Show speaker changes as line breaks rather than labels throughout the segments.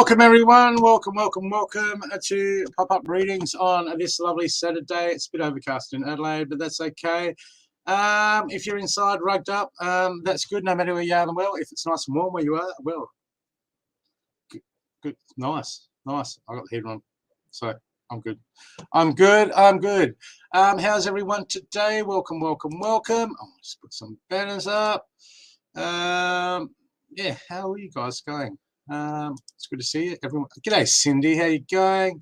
Welcome everyone, welcome to pop-up readings on this lovely Saturday. It's a bit overcast in Adelaide, but that's okay. If you're inside rugged up, that's good no matter where you are in the world. If it's nice and warm where you are, well, good, nice. I got the heater on, so I'm good. How's everyone today? Welcome. I'll just put some banners up. Yeah, how are you guys going? It's good to see you, everyone. G'day, Cindy. How you going?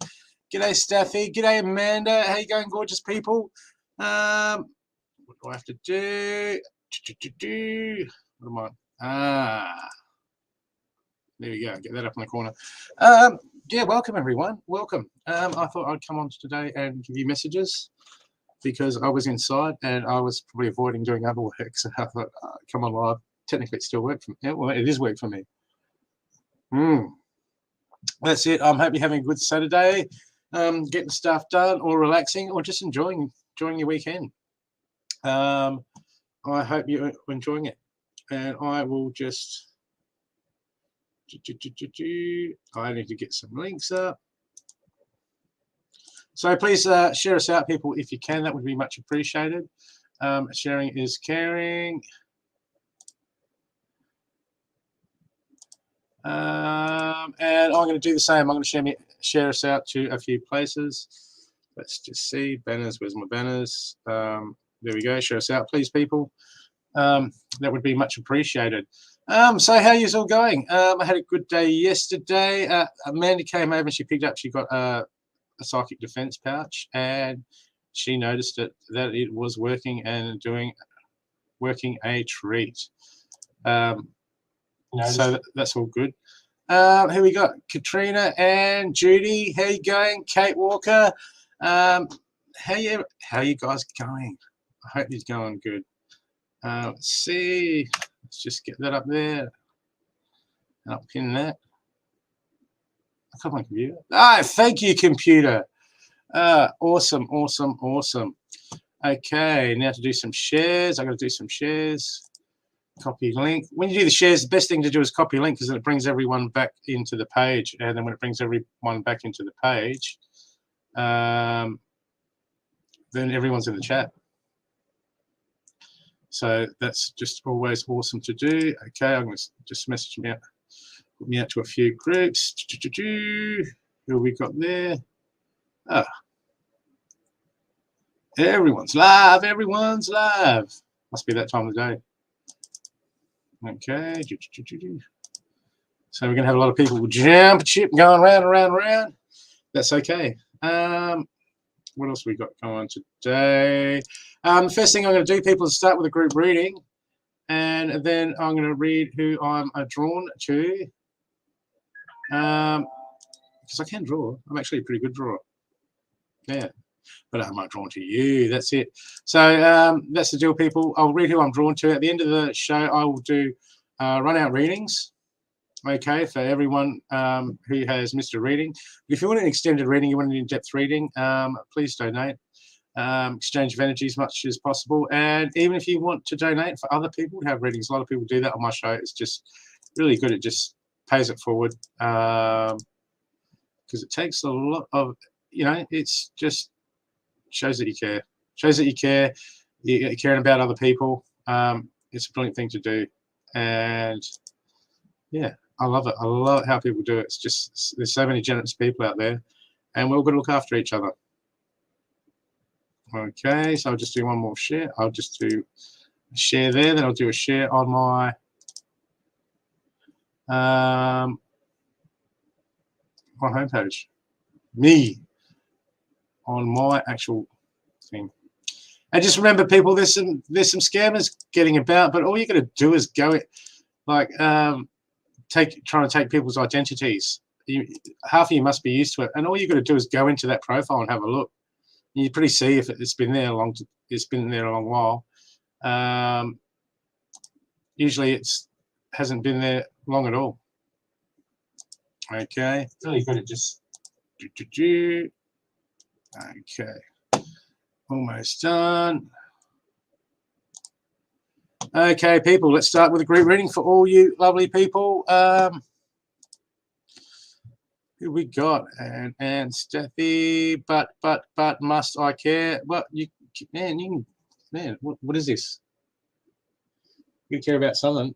G'day, Staffy. G'day, Amanda. How you going, gorgeous people? What do I have to do? What am I? There we go. Get that up in the corner. Yeah, welcome everyone. Welcome. I thought I'd come on today and give you messages because I was inside and I was probably avoiding doing other work. So I thought, come on live. Technically, it still worked for me. Yeah, well, it is work for me. That's it. I hope you're having a good Saturday, getting stuff done, or relaxing, or just enjoying your weekend. I hope you're enjoying it, and I will just. I need to get some links up. So please share us out, people, if you can. That would be much appreciated. Sharing is caring. And I'm going to do the same. I'm going to share us out to a few places. Let's just see banners. Where's my banners? There we go. Share us out, please, people. That would be much appreciated. So how are you all going? I had a good day yesterday. Amanda came over and she picked up. She got a psychic defense pouch, and she noticed that it was working and working a treat. So that's all good. Here we got Katrina and Judy. How you going? Kate Walker. How you guys going? I hope you're going good. Let's see. Let's just get that up there. And I'll pin that. I can't my computer. Thank you, computer. Awesome. Okay, now to do some shares. I got to do some shares. Copy link. When you do the shares, the best thing to do is copy link because then it brings everyone back into the page. And then when it brings everyone back into the page, then everyone's in the chat. So that's just always awesome to do. Okay, I'm going to just message me out. Put me out to a few groups. Who we got there? Everyone's live. Must be that time of the day. Okay. So we're going to have a lot of people jump ship going round and round and round. That's okay. What else we got going on today? The first thing I'm going to do, people, is start with a group reading. And then I'm going to read who I'm drawn to. Because I can draw. I'm actually a pretty good drawer. Yeah. But I'm not drawn to you. That's it. So that's the deal, people. I'll read who I'm drawn to. At the end of the show, I will do run-out readings, okay, for everyone who has missed a reading. If you want an extended reading, you want an in-depth reading, please donate. Exchange of energy as much as possible. And even if you want to donate for other people to have readings, a lot of people do that on my show. It's just really good. It just pays it forward because it takes a lot of, it's just shows that you care. You're caring about other people. It's a brilliant thing to do. And yeah, I love it. I love how people do it. It's just, there's so many generous people out there, and we're all going to look after each other. Okay, so I'll just do one more share. I'll just do a share there, then I'll do a share on my my homepage. Me on my actual thing. And just remember, people, there's some scammers getting about, but all you got to do is go trying to take people's identities. Half of you must be used to it, and all you got to do is go into that profile and have a look. You pretty see if it's been there a long while. Usually it hasn't been there long at all. Okay, really good at just okay, almost done. Okay, people, let's start with a group reading for all you lovely people. Who we got? And Steffi, but must I care? Well, man, what is this? You care about something.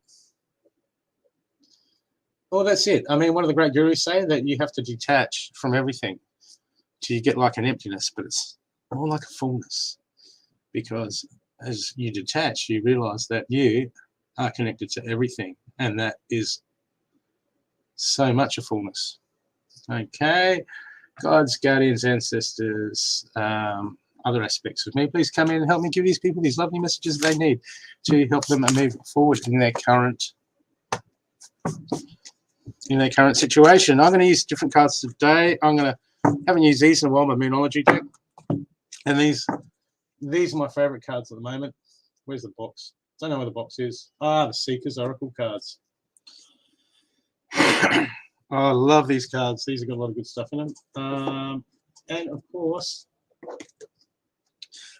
Well, that's it. I mean, one of the great gurus say that you have to detach from everything till you get like an emptiness, but it's more like a fullness. Because as you detach, you realize that you are connected to everything, and that is so much a fullness. Okay, gods, guardians, ancestors, other aspects of me, please come in and help me give these people these lovely messages they need to help them move forward in their current situation. I'm going to use different cards today. Haven't used these in a while, my Moonology deck, and these are my favorite cards at the moment. Where's the box? Don't know where the box is. The Seekers Oracle cards. I love these cards. These have got a lot of good stuff in them. And of course,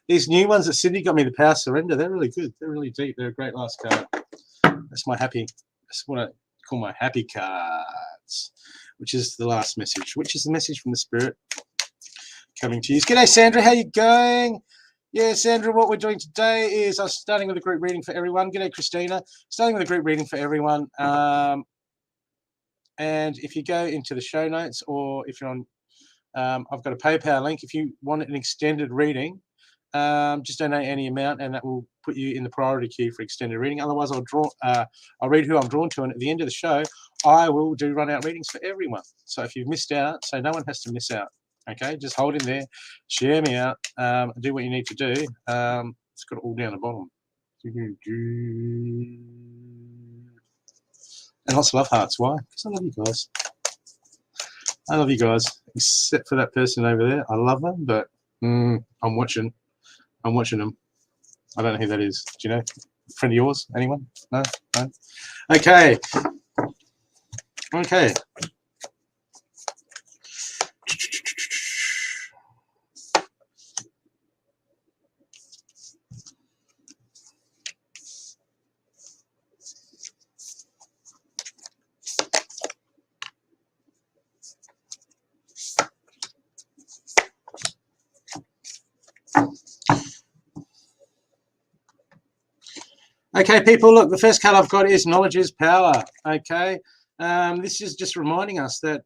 these new ones that Sydney got me, the Power Surrender, they're really good. They're really deep. They're a great last card. That's what I call my happy cards, which is the last message, which is the message from the Spirit coming to you. G'day, Sandra. How you going? Yeah, Sandra, what we're doing today is I'm starting with a group reading for everyone. G'day, Christina. Starting with a group reading for everyone. And if you go into the show notes, or if you're on, I've got a PayPal link. If you want an extended reading, just donate any amount, and that will put you in the priority queue for extended reading. Otherwise, I'll read who I'm drawn to, and at the end of the show, I will do run-out readings for everyone. So if you've missed out, so no one has to miss out. Okay, just hold in there, share me out, do what you need to do. It's got it all down the bottom. And lots of love hearts. Why? Because I love you guys. I love you guys, except for that person over there. I love them, but I'm watching them. I don't know who that is. Do you know? Friend of yours? Anyone? No? No? Okay. Okay. Okay, people, look, the first card I've got is knowledge is power. Okay, this is just reminding us that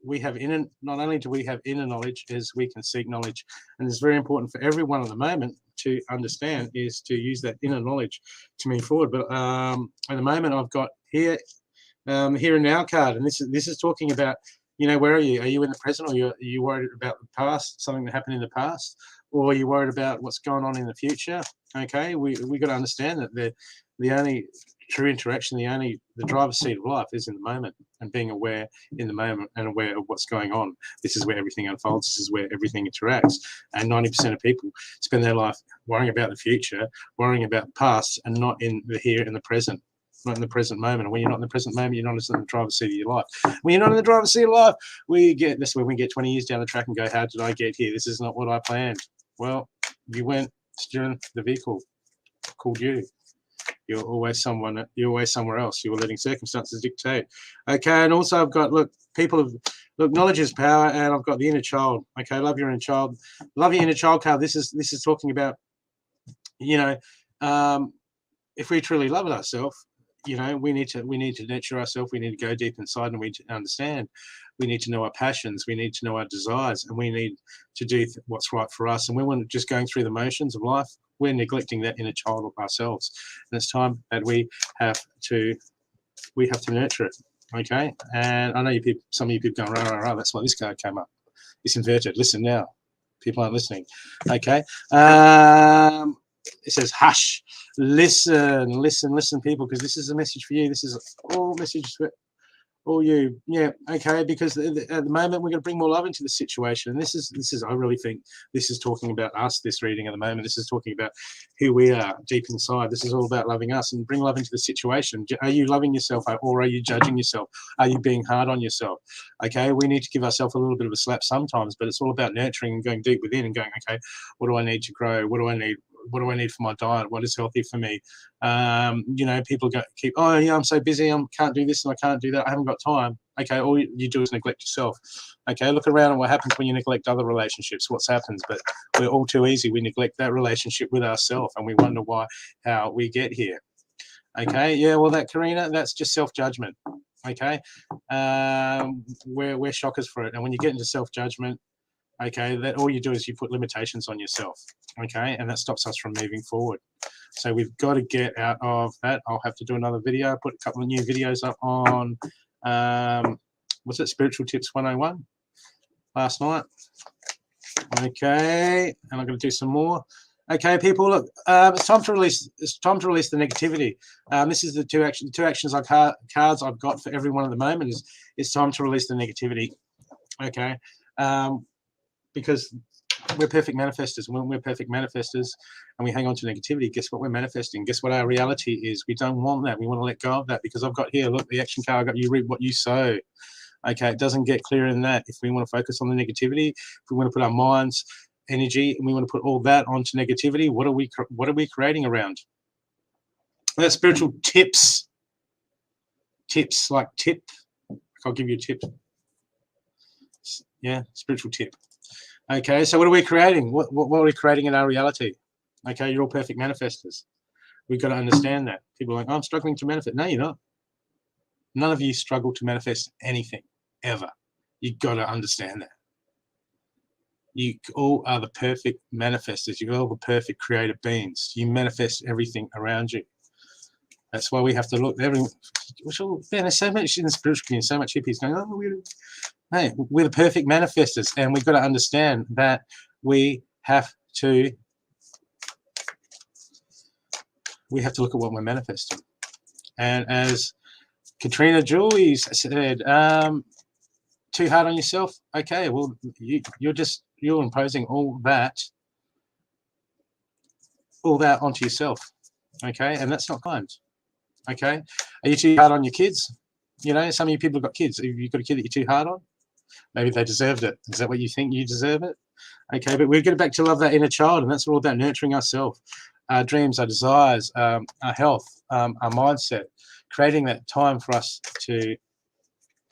we have not only do we have inner knowledge, as we can seek knowledge, and it's very important for everyone at the moment to understand is to use that inner knowledge to move forward. But at the moment, I've got here and now card, and this is talking about, you know, where are you? Are you in the present, or are you worried about the past, something that happened in the past, or are you worried about what's going on in the future? Okay, we got to understand that the only true interaction, the driver's seat of life is in the moment, and being aware in the moment and aware of what's going on. This is where everything unfolds. This is where everything interacts. And 90% of people spend their life worrying about the future, worrying about the past, and not in the here and the present. Not in the present moment. And when you're not in the present moment, you're not in the driver's seat of your life. When you're not in the driver's seat of life, that's where we get 20 years down the track and go, how did I get here? This is not what I planned. Well, you weren't steering the vehicle called you. You're always somewhere else. You're letting circumstances dictate. Okay, and also I've got, look, knowledge is power, and I've got the inner child. Okay, love your inner child. Love your inner child card. This is talking about, you know, if we truly love ourselves, you know, we need to nurture ourselves. We need to go deep inside, and we need to understand. We need to know our passions. We need to know our desires, and we need to do what's right for us. And when we're just going through the motions of life, we're neglecting that inner child of ourselves. And it's time that we have to nurture it. Okay. And I know some of you people going, rah, rah, rah, that's why this card came up. It's inverted. Listen now. People aren't listening. Okay. It says, hush, listen, people, because this is a message for you. This is all message for all you. Yeah, okay, because at the moment we're going to bring more love into the situation. And this is, I really think this is talking about us, this reading at the moment. This is talking about who we are deep inside. This is all about loving us, and bring love into the situation. Are you loving yourself, or are you judging yourself? Are you being hard on yourself? Okay, we need to give ourselves a little bit of a slap sometimes, but it's all about nurturing and going deep within and going, okay, what do I need to grow? What do I need? What do I need for my diet? What is healthy for me? You know, people keep, oh yeah, I'm so busy, I can't do this and I can't do that. I haven't got time. Okay, all you do is neglect yourself. Okay, look around at what happens when you neglect other relationships. What happens? But we're all too easy. We neglect that relationship with ourselves, and we wonder how we get here. Okay, yeah, well, Karina, that's just self-judgment. Okay, we're shockers for it, and when you get into self-judgment, okay, that all you do is you put limitations on yourself. Okay, and that stops us from moving forward. So we've got to get out of that. I'll have to do another video. I put a couple of new videos up on what's it, Spiritual Tips 101 last night. Okay, and I'm going to do some more. Okay, people, look, it's time to release the negativity. This is the two actions cards I've got for everyone at the moment. It's time to release the negativity. Okay, because we're perfect manifestors. When we're perfect manifestors and we hang on to negativity, guess what we're manifesting? Guess what our reality is? We don't want that. We want to let go of that, because I've got here, look, the action card I got, you reap what you sow. Okay, it doesn't get clearer than that. If we want to focus on the negativity, if we want to put our mind's energy and we want to put all that onto negativity, what are we creating around? That's spiritual tips. Tips, like tip. I'll give you a tip. Yeah, spiritual tip. Okay, so what are we creating? What are we creating in our reality? Okay, you're all perfect manifestors. We've got to understand that. People are like, oh, I'm struggling to manifest. No, you're not. None of you struggle to manifest anything, ever. You've got to understand that. You all are the perfect manifestors. You're all the perfect creative beings. You manifest everything around you. That's why we have to look. Man, there's so much in the spiritual community, so much hippies going, oh, we're the perfect manifestors, and we've got to understand that we have to look at what we're manifesting. And as Katrina Julie said, too hard on yourself. Okay, well, you're imposing all that onto yourself. Okay, and that's not kind. Okay, are you too hard on your kids? You know, some of you people have got kids. Have you got a kid that you're too hard on? Maybe they deserved it. Is that what you think? You deserve it? Okay, but we're getting back to love that inner child, and that's all about nurturing ourselves, our dreams, our desires, our health, our mindset, creating that time for us to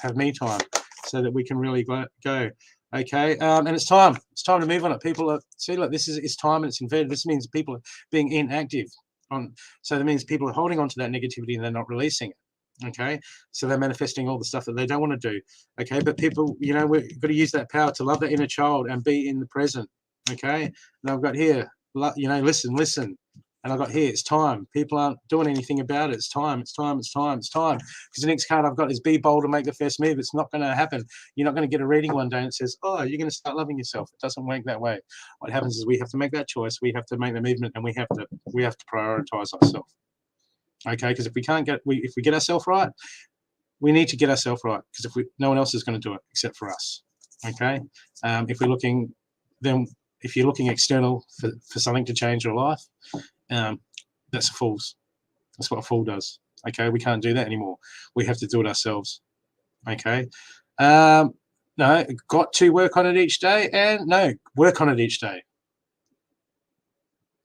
have me time so that we can really go. Okay, and it's time to move on it. People are, see, look, it's time and it's inverted. This means people are being inactive. So that means people are holding on to that negativity and they're not releasing it. Okay, so they're manifesting all the stuff that they don't want to do. Okay, but people, you know, we've got to use that power to love that inner child and be in the present. Okay, and I've got here, you know, listen, and I've got here, it's time. People aren't doing anything about it. It's time. Because the next card I've got is be bold and make the first move. It's not going to happen. You're not going to get a reading one day and it says, oh, you're going to start loving yourself. It doesn't work that way. What happens is we have to make that choice. We have to make the movement, and we have to prioritize ourselves. Okay, because if we get ourselves right, we need to get ourselves right, because no one else is going to do it except for us. Okay, if you're looking external for something to change your life, that's a fool's. That's what a fool does. Okay, we can't do that anymore. We have to do it ourselves. Okay, no, got to work on it each day, and no, work on it each day.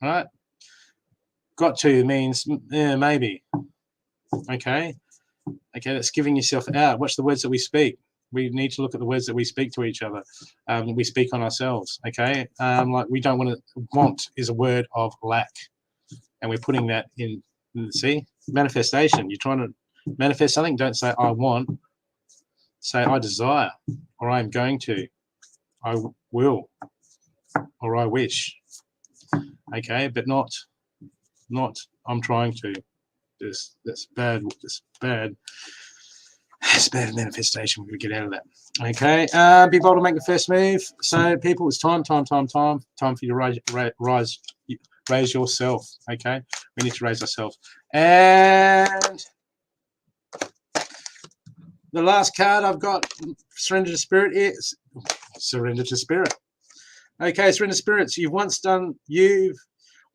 All right. Got to means maybe. Okay, that's giving yourself out. Watch the words that we speak. We need to look at the words that we speak to each other. We speak on ourselves. Okay, like we don't want to. Want is a word of lack, and we're putting that in. See, manifestation. You're trying to manifest something. Don't say I want. Say I desire, or I am going to. I will, or I wish. Okay, but not I'm trying to. That's bad. It's bad manifestation. We're going to get out of that. Okay, be bold to make the first move. So people, it's time for you to raise yourself. Okay, we need to raise ourselves. And the last card I've got, surrender to spirit, is surrender to spirit. Okay, surrender to spirit. So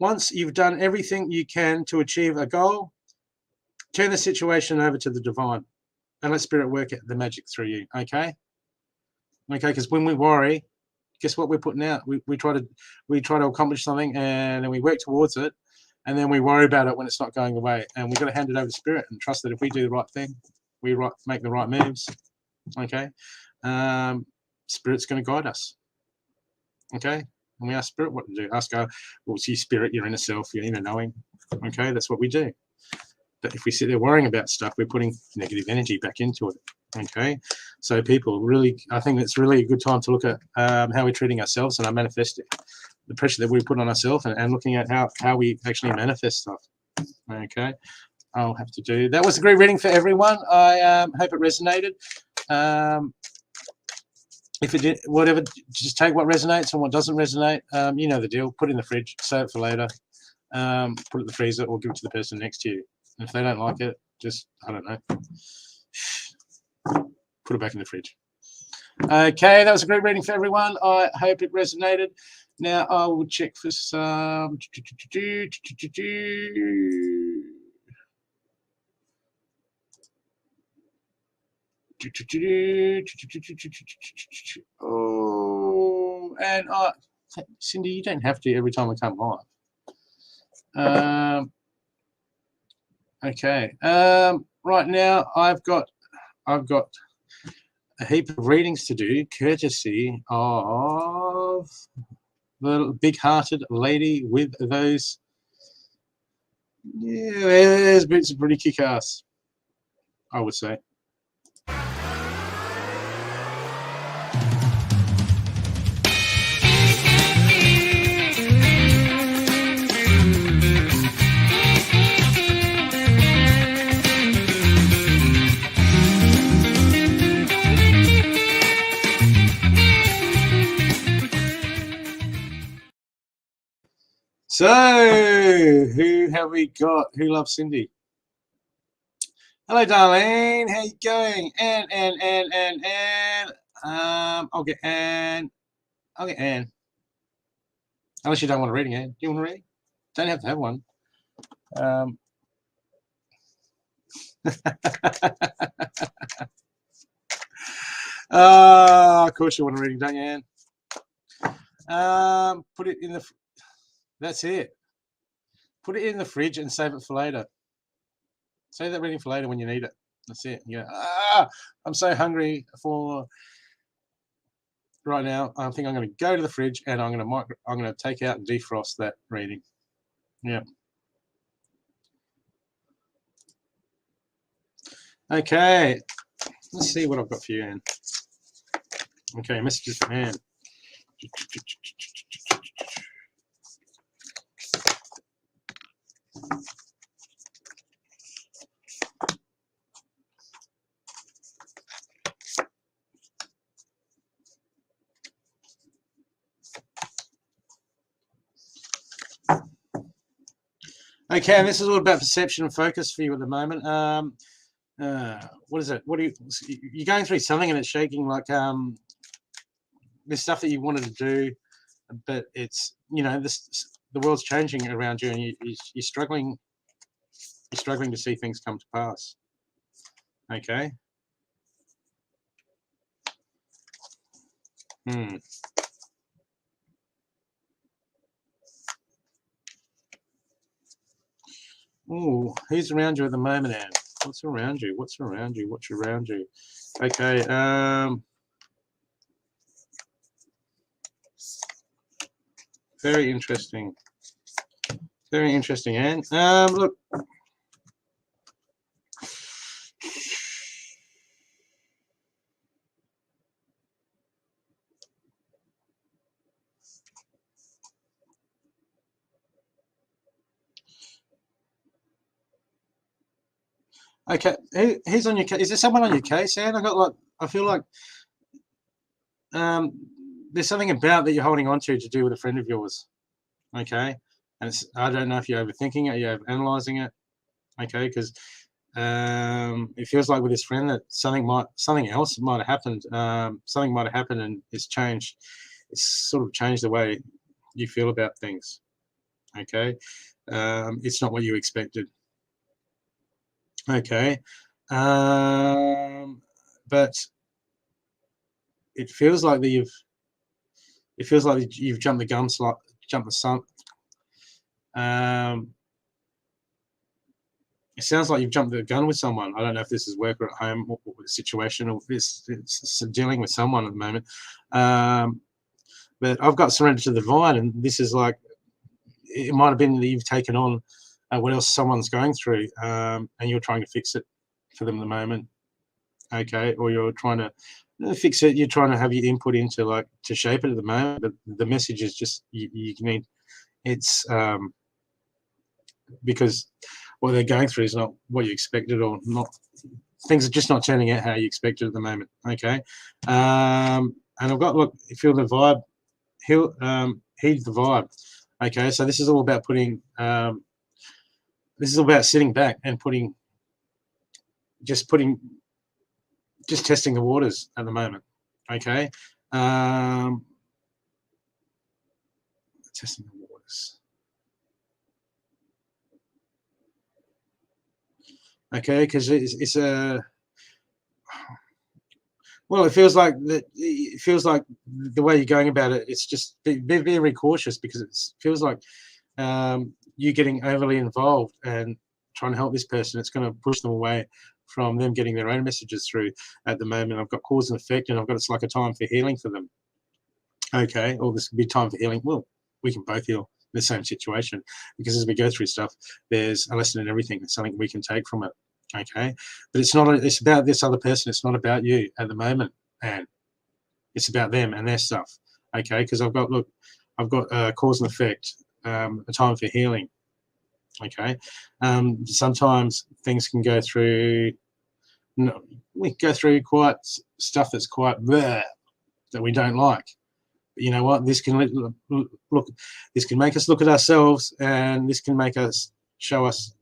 once you've done everything you can to achieve a goal, turn the situation over to the divine and let spirit work the magic through you. Okay, because when we worry, guess what we're putting out? We try to accomplish something, and then we work towards it, and then we worry about it when it's not going away, and we've got to hand it over to spirit and trust that if we do the right thing, we make the right moves, Okay, Spirit's going to guide us. Okay, and we ask Spirit what to do. Ask our, well, see Spirit, your inner self, your inner knowing. Okay, that's what we do. But if we sit there worrying about stuff, we're putting negative energy back into it. Okay, so people really, I think it's really a good time to look at how we're treating ourselves and our manifesting, the pressure that we put on ourselves, and looking at how we actually manifest stuff. Okay, I'll have to do that. Was a great reading for everyone. I hope it resonated. If it did, whatever, just take what resonates and what doesn't resonate. You know the deal. Put it in the fridge, save it for later. Put it in the freezer, or give it to the person next to you. And if they don't like it, just, I don't know, put it back in the fridge. Okay, that was a great reading for everyone. I hope it resonated. Now I will check for some. Oh, and Cindy, you don't have to every time I come live. Okay. Right now I've got a heap of readings to do, courtesy of the big-hearted lady with those. Yeah, there's been some pretty kick-ass, I would say. So, who have we got? Who loves Cindy? Hello, darling. How you going? Anne. I'll get Anne. Unless you don't want a reading, Anne. Do you want a reading? Don't have to have one. Of course you want a reading, don't you, Anne? Put it in the. That's it. Put it in the fridge and save it for later. Save that reading for later when you need it. That's it. Yeah. I'm so hungry for right now. I think I'm going to go to the fridge and I'm going to take out and defrost that reading. Yeah. Okay. Let's see what I've got for you, Anne. Okay, messages from Anne. Okay, and this is all about perception and focus for you at the moment. What is it? You're going through something and it's shaking, like there's stuff that you wanted to do, but it's, the world's changing around you, and you're struggling. You're struggling to see things come to pass. Okay. Oh, who's around you at the moment, Anne? What's around you? What's around you? What's around you? Okay. Very interesting. Very interesting, Anne. Look. Okay, who's on your case? Is there someone on your case, Anne? I feel like there's something about that you're holding on to do with a friend of yours. Okay, and I don't know if you're overthinking it, you're analyzing it. Okay, because it feels like with this friend that something else might have happened. Something might have happened and it's changed. It's sort of changed the way you feel about things. Okay, it's not what you expected. Okay, but it feels like that you've jumped the gun, jumped the sun. It sounds like you've jumped the gun with someone. I don't know if this is work or at home or situation, or if it's dealing with someone at the moment. But I've got surrender to the divine, and this is like, it might have been that you've taken on what else someone's going through, and you're trying to fix it for them at the moment. Okay, or you're trying to fix it. You're trying to have your input into, like, to shape it at the moment. But the message is just you need. It's because what they're going through is not what you expected, or not. Things are just not turning out how you expected at the moment. Okay, and I've got, look, feel the vibe, heed the vibe. Okay, so this is all about putting. This is all about sitting back and just testing the waters at the moment. Okay, testing the waters. Okay, because it's a, well, it feels like that. It feels like the way you're going about it. It's just be very cautious, because it feels like you getting overly involved and trying to help this person. It's going to push them away from them getting their own messages through at the moment. I've got cause and effect, and I've got, it's like a time for healing for them. Okay, or this could be time for healing. Well, we can both heal in the same situation, because as we go through stuff, there's a lesson in everything. It's something we can take from it. Okay, but it's not. It's about this other person. It's not about you at the moment, and it's about them and their stuff. Okay, because I've got, look, I've got cause and effect, a time for healing. Okay, sometimes things can go through. We go through quite stuff that's quite bleh, that we don't like. But you know what? This can look. This can make us look at ourselves, and this can make us show us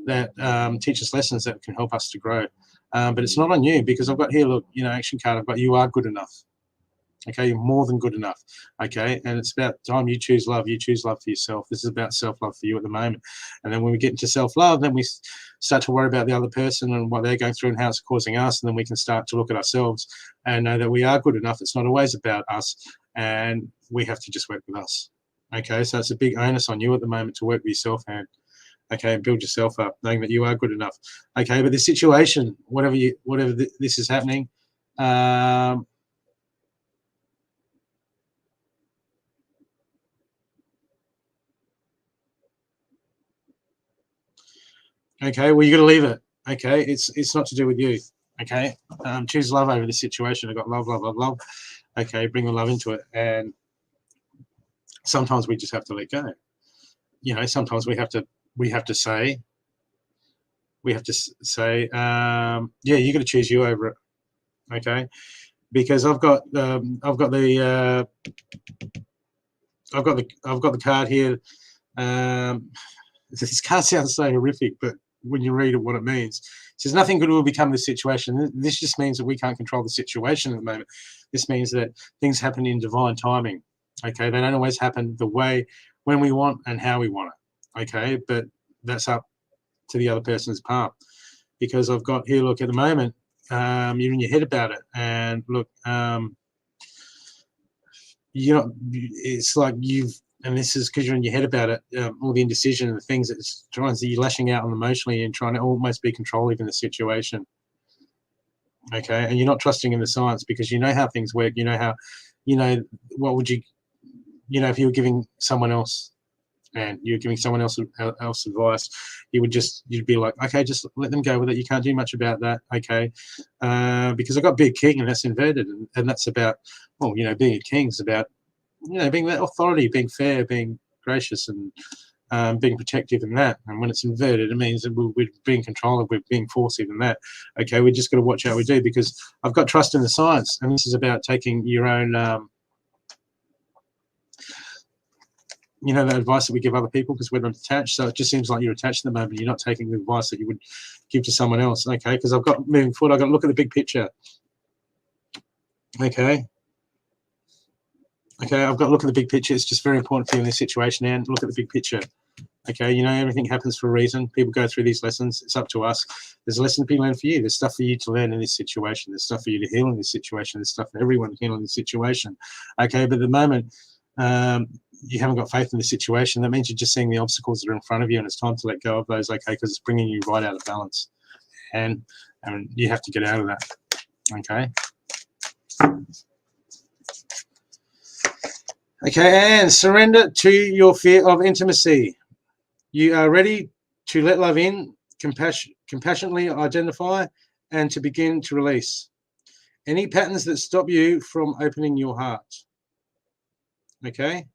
that, teach us lessons that can help us to grow. But it's not on you, because I've got here, look, action card. I've got, you are good enough. Okay, you're more than good enough. Okay, and it's about time you choose love. You choose love for yourself. This is about self-love for you at the moment. And then when we get into self-love, then we start to worry about the other person and what they're going through and how it's causing us. And then we can start to look at ourselves and know that we are good enough. It's not always about us, and we have to just work with us. Okay, so it's a big onus on you at the moment to work with yourself, and okay, and build yourself up, knowing that you are good enough. Okay, but the situation, whatever this is happening, okay, well, you're going to leave it. Okay, it's not to do with you. Okay, choose love over the situation. I've got love, love, love, love. Okay, bring the love into it, and sometimes we just have to let go. Sometimes we have to say, yeah, you're going to choose you over it. Okay, because I've got the card here. This card sounds so horrific, but when you read it, what it means, it says nothing good will become this situation. This just means that we can't control the situation at the moment. This means that things happen in divine timing. Okay, they don't always happen the way, when we want and how we want it. Okay, but that's up to the other person's part. Because I've got here, look, at the moment, you're in your head about it, and look, it's like and this is because you're in your head about it, all the indecision and the things that's trying to, you're lashing out on emotionally and trying to almost be controlling in the situation. Okay, and you're not trusting in the science, because you know how things work. You know how, what would you, if you were giving someone else, and you're giving someone else advice, you'd be like, okay, just let them go with it. You can't do much about that. Okay, because I've got big king, and that's inverted, and that's about, well, being a king is about, being that authority, being fair, being gracious, and being protective in that. And when it's inverted, it means that we're being controlling, we're being forceful in that. Okay, we just got to watch how we do, because I've got trust in the science, and this is about taking your own, the advice that we give other people, because we're not attached. So it just seems like you're attached at the moment. You're not taking the advice that you would give to someone else. Okay, because I've got, moving forward, I've got to look at the big picture. Okay. Okay, I've got to look at the big picture. It's just very important for you in this situation, and look at the big picture. Okay, everything happens for a reason. People go through these lessons. It's up to us. There's a lesson to be learned for you. There's stuff for you to learn in this situation. There's stuff for you to heal in this situation. There's stuff for everyone to heal in this situation. Okay, but at the moment, you haven't got faith in the situation. That means you're just seeing the obstacles that are in front of you, and it's time to let go of those, okay, because it's bringing you right out of balance, and you have to get out of that, okay? Okay, and surrender to your fear of intimacy. You are ready to let love in, compassionately identify, and to begin to release any patterns that stop you from opening your heart. Okay?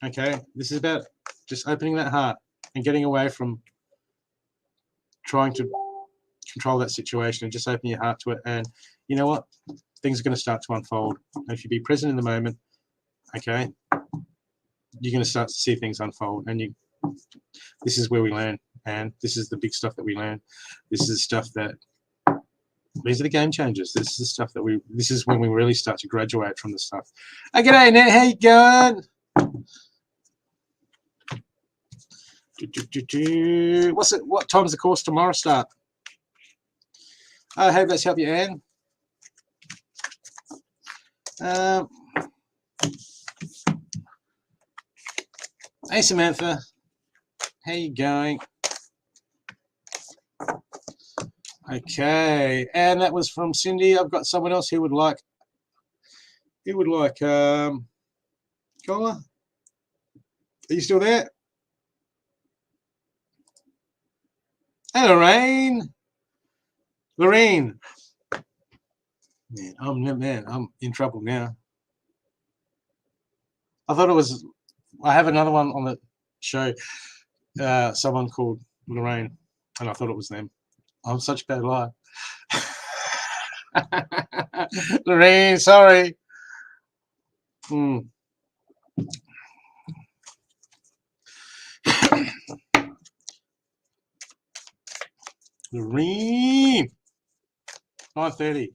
Okay, this is about just opening that heart and getting away from trying to control that situation, and just open your heart to it. And you know what? Things are going to start to unfold. And if you be present in the moment, okay, you're going to start to see things unfold. And this is where we learn, and this is the big stuff that we learn. This is the stuff that, these are the game changers. This is the stuff that this is when we really start to graduate from the stuff. Hey, g'day, Nat, how you going? What time does the course tomorrow start? I hope that's helped you, Anne. Hey, Samantha. How you going? Okay, and that was from Cindy. I've got someone else who would like Carla. Are you still there? Hey, Lorraine. Lorraine. Man, I'm in trouble now. I thought it was, I have another one on the show, someone called Lorraine, and I thought it was them. I'm such a bad liar. Lorraine, sorry. Lorraine. 9:30.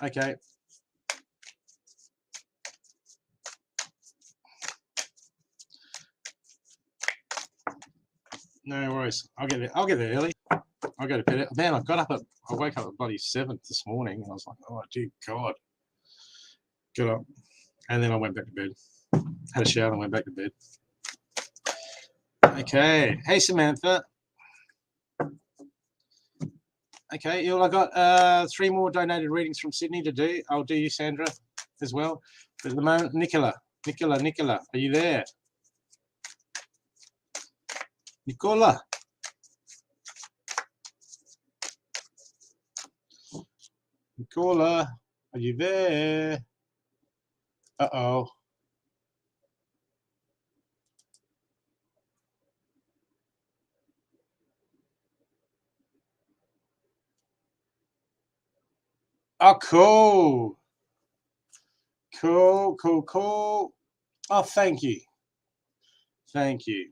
Okay. No worries. I'll get there. I'll get there early. I'll go to bed. Man, I woke up at bloody 7 this morning, and I was like, oh, dear God. Get up. And then I went back to bed. Had a shower and went back to bed. Okay. Hey, Samantha. Okay, I got 3 more donated readings from Sydney to do. I'll do you, Sandra, as well. But at the moment, Nicola, are you there? Nicola. Nicola, are you there? Uh-oh. Oh, cool. Cool. Oh, thank you. Thank you.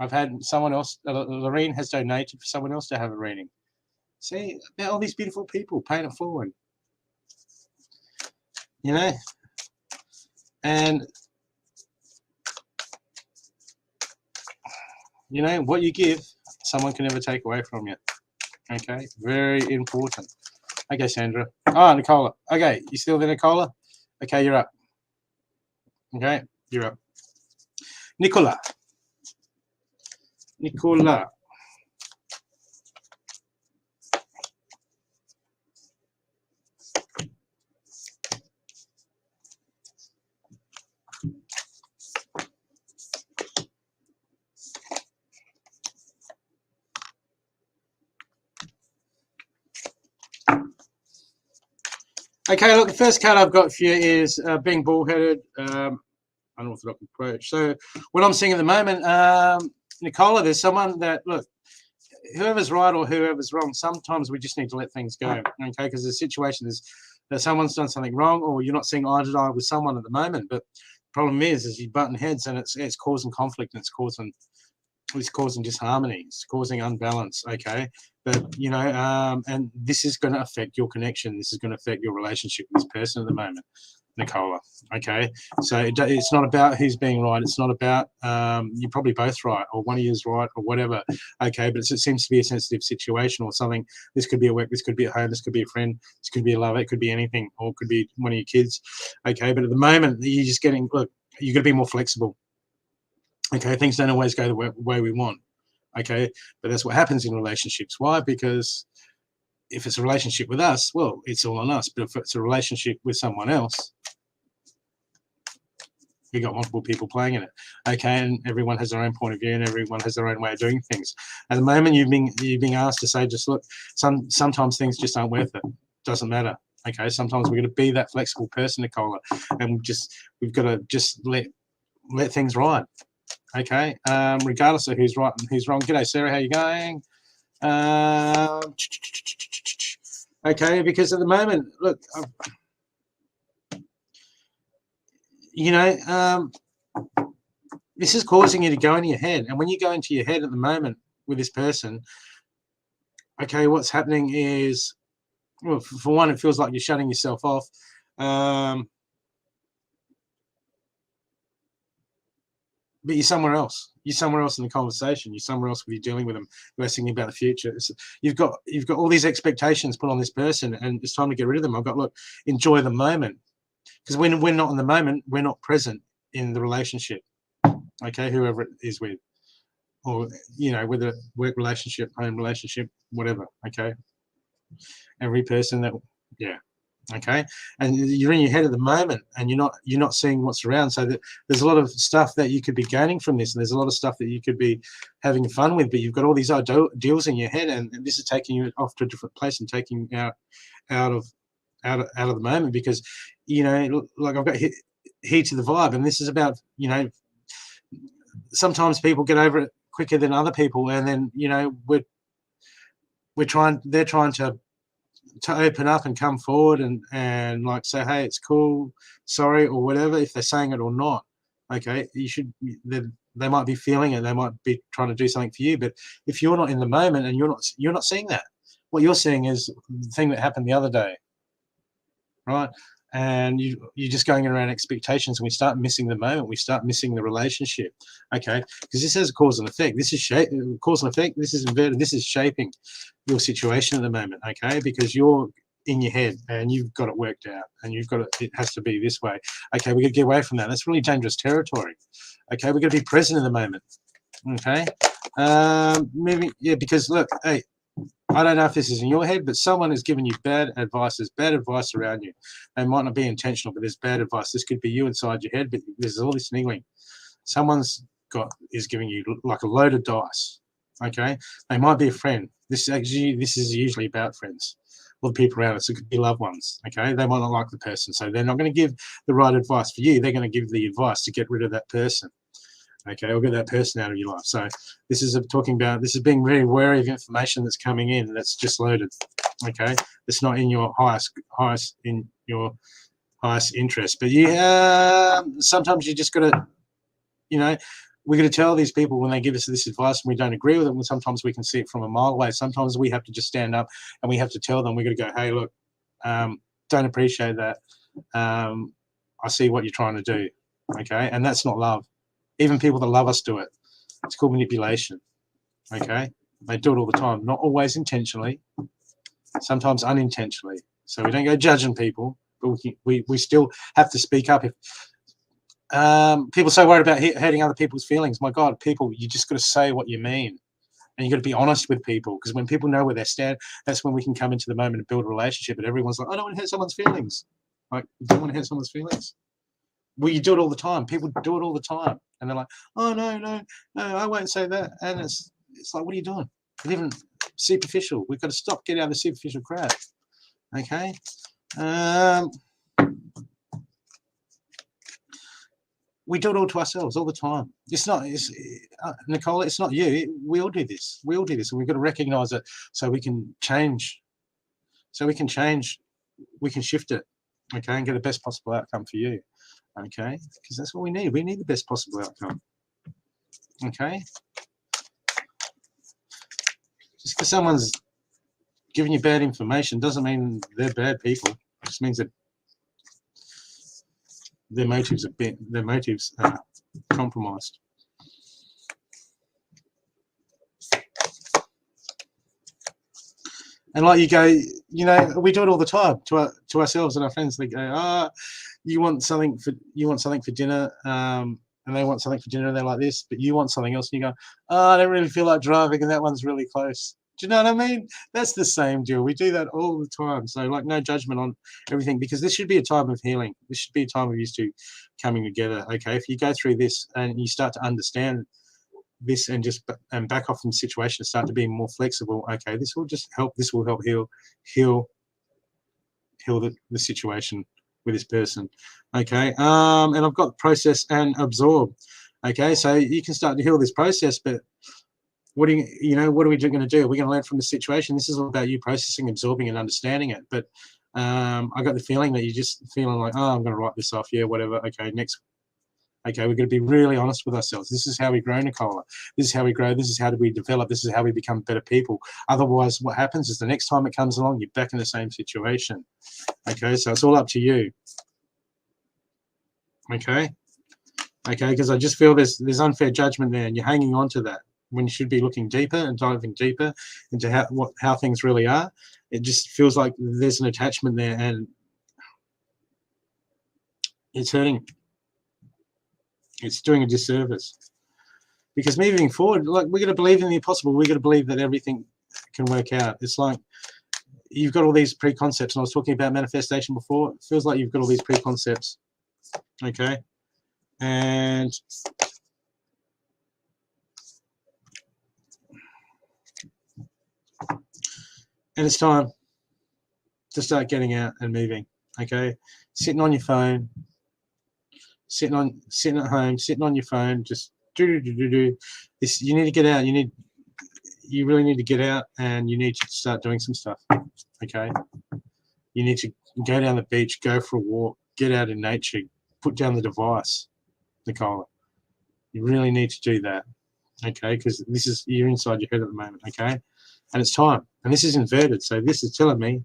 I've had someone else, Lorraine has donated for someone else to have a reading. See, about all these beautiful people paying it forward. You know? And, you know, what you give, someone can never take away from you. Okay? Very important. Okay, Sandra. Oh, Nicola. Okay, you still there, Nicola? Okay, you're up. Okay, you're up. Nicola. Okay, look, the first card I've got for you is being bullheaded, unorthodox approach. So what I'm seeing at the moment, Nicola, there's someone that, look, whoever's right or whoever's wrong, sometimes we just need to let things go, okay? Because the situation is that someone's done something wrong, or you're not seeing eye to eye with someone at the moment. But the problem is you button heads, and it's causing conflict, and it's causing disharmony, it's causing unbalance, okay? But, you know, and this is going to affect your connection. This is going to affect your relationship with this person at the moment, Nicola, okay? So it's not about who's being right. It's not about you're probably both right, or one of you is right, or whatever, okay? But it seems to be a sensitive situation or something. This could be at work, this could be at home, this could be a friend, this could be a lover, it could be anything, or it could be one of your kids, okay? But at the moment, you're just getting, look, you got to be more flexible. Okay, things don't always go the way we want. Okay, but that's what happens in relationships. Why? Because if it's a relationship with us, well, it's all on us. But if it's a relationship with someone else, we got multiple people playing in it. Okay, and everyone has their own point of view, and everyone has their own way of doing things. At the moment, you've been asked to say, just look, sometimes things just aren't worth it. Doesn't matter. Okay, sometimes we're going to be that flexible person, Nicola, and we've got to just let things ride. Okay, regardless of who's right and who's wrong. G'day, Sarah. How you going? Okay, because at the moment, look, you know, this is causing you to go into your head, and when you go into your head at the moment with this person, okay, what's happening is, well, for one, it feels like you're shutting yourself off. But you're somewhere else. You're somewhere else in the conversation. You're somewhere else when you're dealing with them. You're thinking about the future. You've got all these expectations put on this person, and it's time to get rid of them. I've got, look, enjoy the moment, because when we're not in the moment, we're not present in the relationship. Okay, whoever it is with, or whether work relationship, home relationship, whatever. Okay, every person that, yeah. Okay, and you're in your head at the moment, and you're not seeing what's around. So that there's a lot of stuff that you could be gaining from this, and there's a lot of stuff that you could be having fun with. But you've got all these ideals in your head, and this is taking you off to a different place and taking you out of the moment, because like I've got heat to the vibe, and this is about sometimes people get over it quicker than other people, and then they're trying to open up and come forward and like say, hey, it's cool, sorry, or whatever, if they're saying it or not. Okay, they might be feeling it, they might be trying to do something for you, but if you're not in the moment and you're not seeing that, what you're seeing is the thing that happened the other day, right? And you're just going around expectations, and we start missing the moment, we start missing the relationship. Okay, because this has a cause and effect. This is cause and effect. This is inverted. This is shaping your situation at the moment. Okay, because you're in your head and you've got it worked out, and it has to be this way. Okay, we got to get away from that. That's really dangerous territory. Okay, we got to be present in the moment. Okay, maybe, yeah, because look, hey, I don't know if this is in your head, but someone is giving you bad advice. There's bad advice around you. They might not be intentional, but there's bad advice. This could be you inside your head, but there's all this niggling. Someone's is giving you like a load of dice. Okay, they might be a friend. This is usually about friends or the people around us. It could be loved ones. Okay, they might not like the person, so they're not going to give the right advice for you. They're going to give the advice to get rid of that person. Okay, or get that person out of your life. So this is being very wary of information that's coming in that's just loaded. Okay, it's not in your highest interest. But sometimes you just got to, we're going to tell these people when they give us this advice and we don't agree with it. And sometimes we can see it from a mile away. Sometimes we have to just stand up and we have to tell them. We're going to go, hey, look, don't appreciate that. I see what you're trying to do. Okay, and that's not love. Even people that love us do it. It's called manipulation. Okay, they do it all the time. Not always intentionally. Sometimes unintentionally. So we don't go judging people, but we still have to speak up. If people are so worried about hurting other people's feelings, my God, people, you just got to say what you mean, and you got to be honest with people, because when people know where they stand, that's when we can come into the moment and build a relationship. And everyone's like, I don't want to hurt someone's feelings. Like, you don't want to hurt someone's feelings. Well, you do it all the time. People do it all the time, and they're like, "Oh no, I won't say that." And it's like, what are you doing? You're living superficial. We've got to stop getting out of the superficial crap. Okay. We do it all to ourselves all the time. Nicola. It's not you. We all do this. We all do this, and we've got to recognise it so we can change. We can shift it. Okay, and get the best possible outcome for you. Okay, because that's what we need. We need the best possible outcome. Okay, just because someone's giving you bad information doesn't mean they're bad people. It just means that their motives are compromised. And like you go, we do it all the time to ourselves and our friends. They go, you want something for dinner, and they want something for dinner, and they're like this, but you want something else, and you go, oh, I don't really feel like driving, and that one's really close. Do you know what I mean? That's the same deal. We do that all the time. So, like, no judgment on everything, because this should be a time of healing. This should be a time of you two coming together. Okay, if you go through this and you start to understand this and just back off from the situation and start to be more flexible, okay, this will just help. This will help heal the situation with this person. Okay, and I've got process and absorb. Okay, so you can start to heal this process, but what are we going to do? We're going to learn from the situation. This is all about you processing, absorbing, and understanding it. But I got the feeling that you're just feeling like, oh, I'm going to write this off. Yeah, whatever. Okay, next. Okay, we're going to be really honest with ourselves. This is how we grow, Nicola. This is how we grow. This is how we develop. This is how we become better people. Otherwise, what happens is the next time it comes along, you're back in the same situation. Okay, so it's all up to you. Okay, because I just feel there's unfair judgment there, and you're hanging on to that when you should be looking deeper and diving deeper into how things really are. It just feels like there's an attachment there, and it's hurting. It's doing a disservice, because moving forward, like, we're going to believe in the impossible. We're going to believe that everything can work out. It's like you've got all these preconcepts, and I was talking about manifestation before. It feels like you've got all these preconcepts. Okay, and it's time to start getting out and moving. Okay, sitting on your phone, sitting at home, sitting on your phone, just do. This, you need to get out. You really need to get out, and you need to start doing some stuff. Okay, you need to go down the beach, go for a walk, get out in nature, put down the device, Nicola. You really need to do that. Okay, because you're inside your head at the moment. Okay, and it's time. And this is inverted, so this is telling me,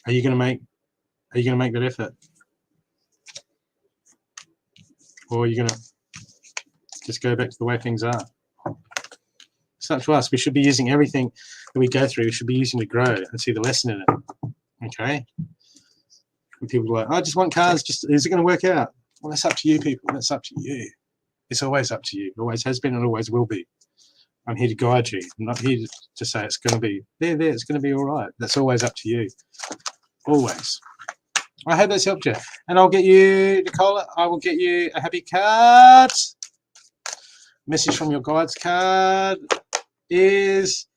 are you going to make that effort, or are you going to just go back to the way things are? It's up to us. We should be using everything that we go through. We should be using to grow and see the lesson in it. Okay. And people are like, I just want cars. Is it going to work out? Well, that's up to you, people. That's up to you. It's always up to you. It always has been and always will be. I'm here to guide you. I'm not here to say it's going to be there. It's going to be all right. That's always up to you. Always. I hope that's helped you. And I'll get you, Nicola, I will get you a happy card. Message from your guides card is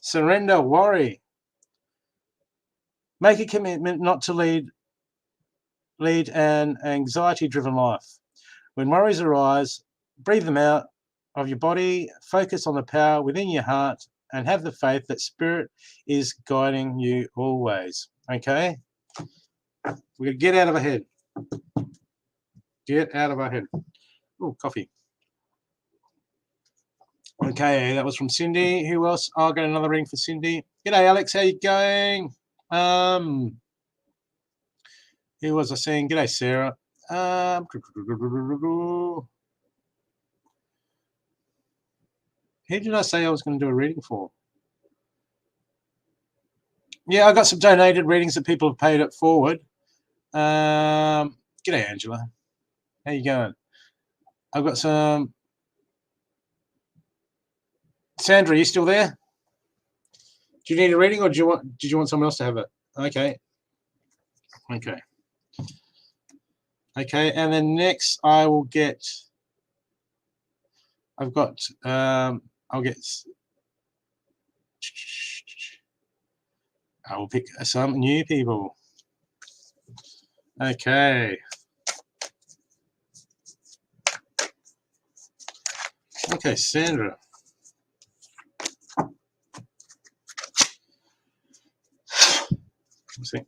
surrender, worry. Make a commitment not to lead an anxiety-driven life. When worries arise, breathe them out of your body, focus on the power within your heart, and have the faith that Spirit is guiding you always. Okay? We're going to get out of our head. Get out of our head. Oh, coffee. Okay, that was from Cindy. Who else? I'll get another ring for Cindy. G'day, Alex. How you going? Who was I saying? G'day, Sarah. Who did I say I was going to do a reading for? Yeah, I got some donated readings that people have paid it forward. G'day, Angela. How you going? I've got some. Sandra, you still there? Do you need a reading, or did you want someone else to have it? Okay. Okay, and then next I will get. I will pick some new people. Okay. Okay, Sandra. Let's see.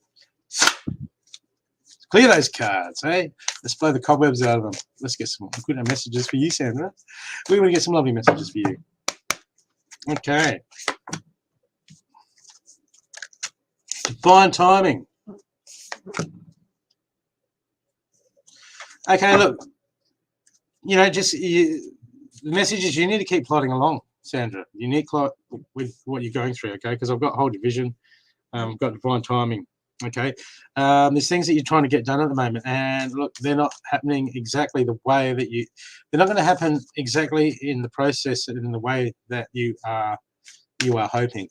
Clear those cards, hey? Let's blow the cobwebs out of them. Let's get some good messages for you, Sandra. We want to get some lovely messages for you. Okay. Divine timing. Okay, look. The message is you need to keep plodding along. Sandra, unique with what you're going through, okay? Because I've got whole division, got divine timing, okay? There's things that you're trying to get done at the moment, and look, they're not happening exactly the way that they're not going to happen exactly in the process and in the way that you are hoping,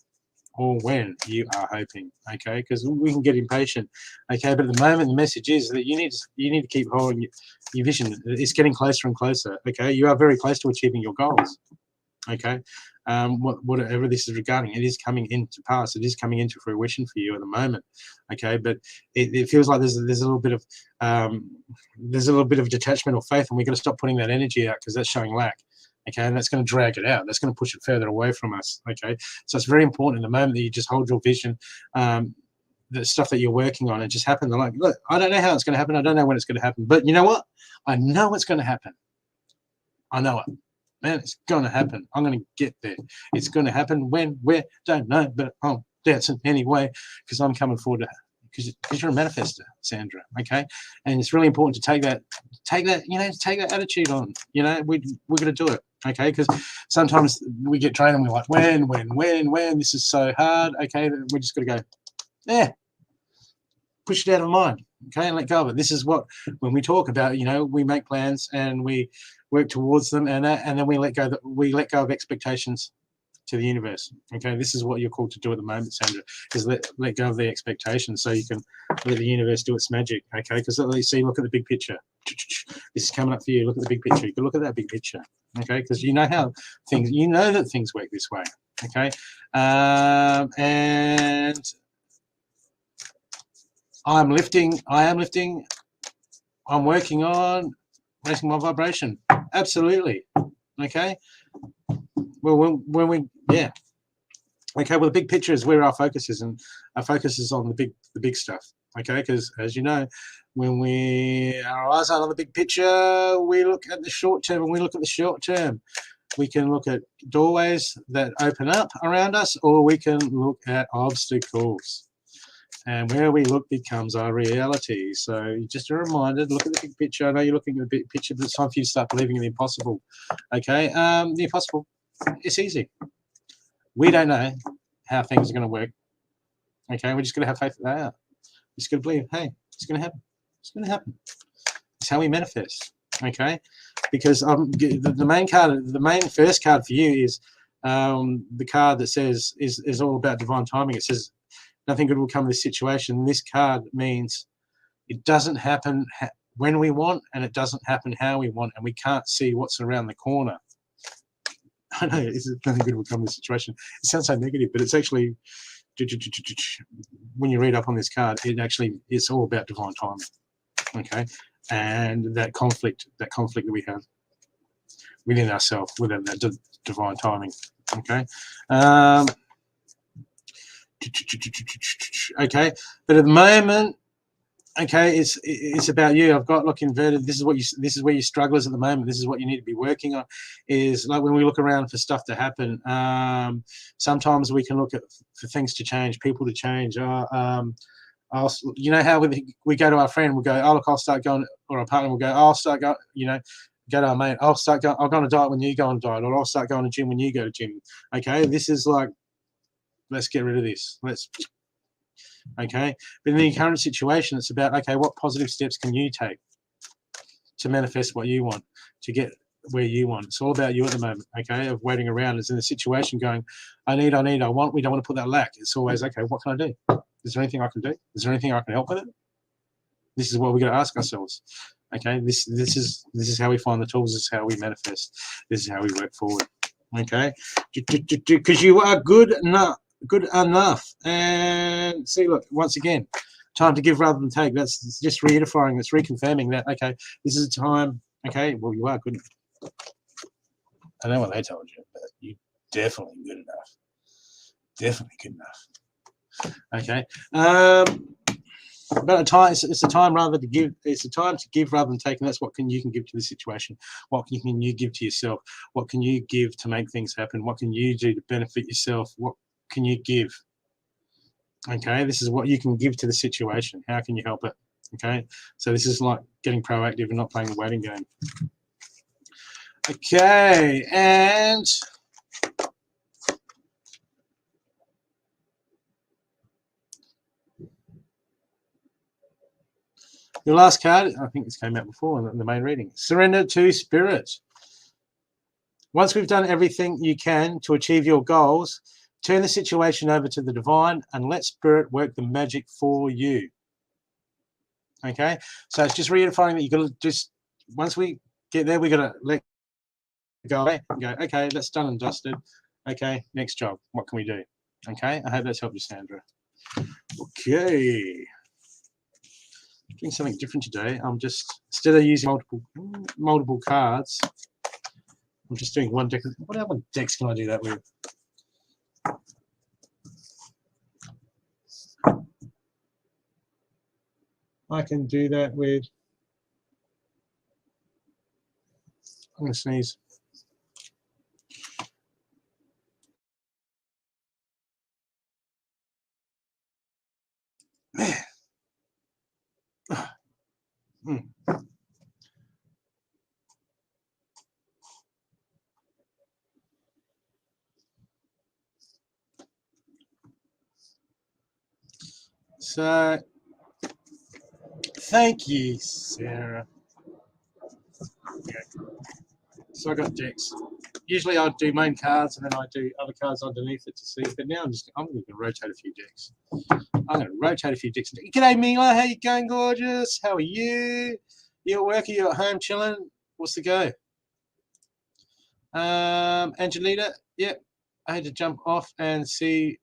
or when you are hoping, okay? Because we can get impatient, okay? But at the moment, the message is that you need to keep holding your vision. It's getting closer and closer, okay? You are very close to achieving your goals, okay? Whatever this is regarding, it is coming into pass. It is coming into fruition for you at the moment, okay? But it feels like there's a little bit of detachment or faith, and we've got to stop putting that energy out because that's showing lack. Okay, and that's going to drag it out. That's going to push it further away from us. Okay, so it's very important in the moment that you just hold your vision, the stuff that you're working on, and just happen. They're like, look, I don't know how it's going to happen. I don't know when it's going to happen. But you know what? I know it's going to happen. I know it. Man, it's going to happen. I'm going to get there. It's going to happen when, where, don't know, but I'll dance it anyway because I'm coming forward to because you're a manifester, Sandra, okay? And it's really important to take that attitude on. You know, we're going to do it, okay? Because sometimes we get trained and we're like, when, this is so hard, okay? We just got to go, yeah, push it out of mind, okay, and let go of it. This is what, when we talk about, you know, we make plans and we work towards them, and then we let go of expectations to the universe. Okay, this is what you're called to do at the moment, Sandra, is let go of the expectations so you can let the universe do its magic. Okay, because at least look at the big picture. This is coming up for you. Look at the big picture. You can look at that big picture. Okay, because you know that things work this way. Okay, and I am lifting. I'm working on raising my vibration. Absolutely. Okay. Well, yeah. Okay, well, the big picture is where our focus is, and our focus is on the big stuff. Okay, because as you know, when our eyes aren't on the big picture, we look at the short term, and we look at the short term. We can look at doorways that open up around us, or we can look at obstacles. And where we look becomes our reality. So just a reminder, look at the big picture. I know you're looking at the big picture, but it's time for you to start believing in the impossible. Okay, the impossible, it's easy. We don't know how things are going to work. Okay, we're just going to have faith that they are. Just going to believe, hey, it's going to happen. It's going to happen. It's how we manifest. Okay, because the main first card for you is the card that says is all about divine timing. It says nothing good will come of this situation. This card means it doesn't happen when we want, and it doesn't happen how we want, and we can't see what's around the corner. I know nothing good will come of this situation. It sounds so negative, but it's actually, when you read up on this card, it's all about divine timing. Okay, and that conflict that we have within ourselves, within that divine timing. Okay. Okay, but at the moment, okay, it's about you. I've got, look, inverted. This is where your struggle is at the moment. This is what you need to be working on. Is like when we look around for stuff to happen. Sometimes we can look for things to change, people to change. You know how we go to our friend, we'll go, oh look, I'll start going, or our partner will go, I'll start going, you know, go to our mate, I'll go on a diet when you go on a diet, or I'll start going to gym when you go to gym. Okay, this is like, let's get rid of this. Okay, but in the current situation, it's about, okay, what positive steps can you take to manifest what you want, to get where you want? It's all about you at the moment, okay, of waiting around. It's in the situation going, I want. We don't want to put that lack. It's always, okay, what can I do? Is there anything I can do? Is there anything I can help with it? This is what we got to ask ourselves. Okay, this is how we find the tools. This is how we manifest. This is how we work forward. Okay, because you are good enough. And see, look, once again, time to give rather than take. That's just reiterating, that's reconfirming that, okay, this is a time, okay, well, you are good enough. I know what they told you, but you're definitely good enough. Definitely good enough. Okay. But it's a time rather to give. It's a time to give rather than take, and that's what you can give to the situation. What can you give to yourself? What can you give to make things happen? What can you do to benefit yourself? What can you give? Okay, this is what you can give to the situation. How can you help it? Okay, so this is like getting proactive and not playing the waiting game. Okay, and Your last card, I think this came out before in the main reading. Surrender to Spirit. Once we've done everything you can to achieve your goals, turn the situation over to the divine and let Spirit work the magic for you. Okay, so it's just reaffirming that you got to just, once we get there, we got to let go and go, okay, that's done and dusted. Okay, next job. What can we do? Okay, I hope that's helped you, Sandra. Okay. Doing something different today. I'm just, instead of using multiple cards, I'm just doing one deck. What other decks can I do that with? I can do that with, I'm going to sneeze. Man. So, thank you, Sarah. Okay. So I got decks. Usually I'd do main cards and then I do other cards underneath it to see. But now I'm going to rotate a few decks. I'm going to rotate a few decks. G'day, Mila. How you going, gorgeous? How are you? You at work? Are you at home chilling? What's the go? Angelita. Yep. I had to jump off and see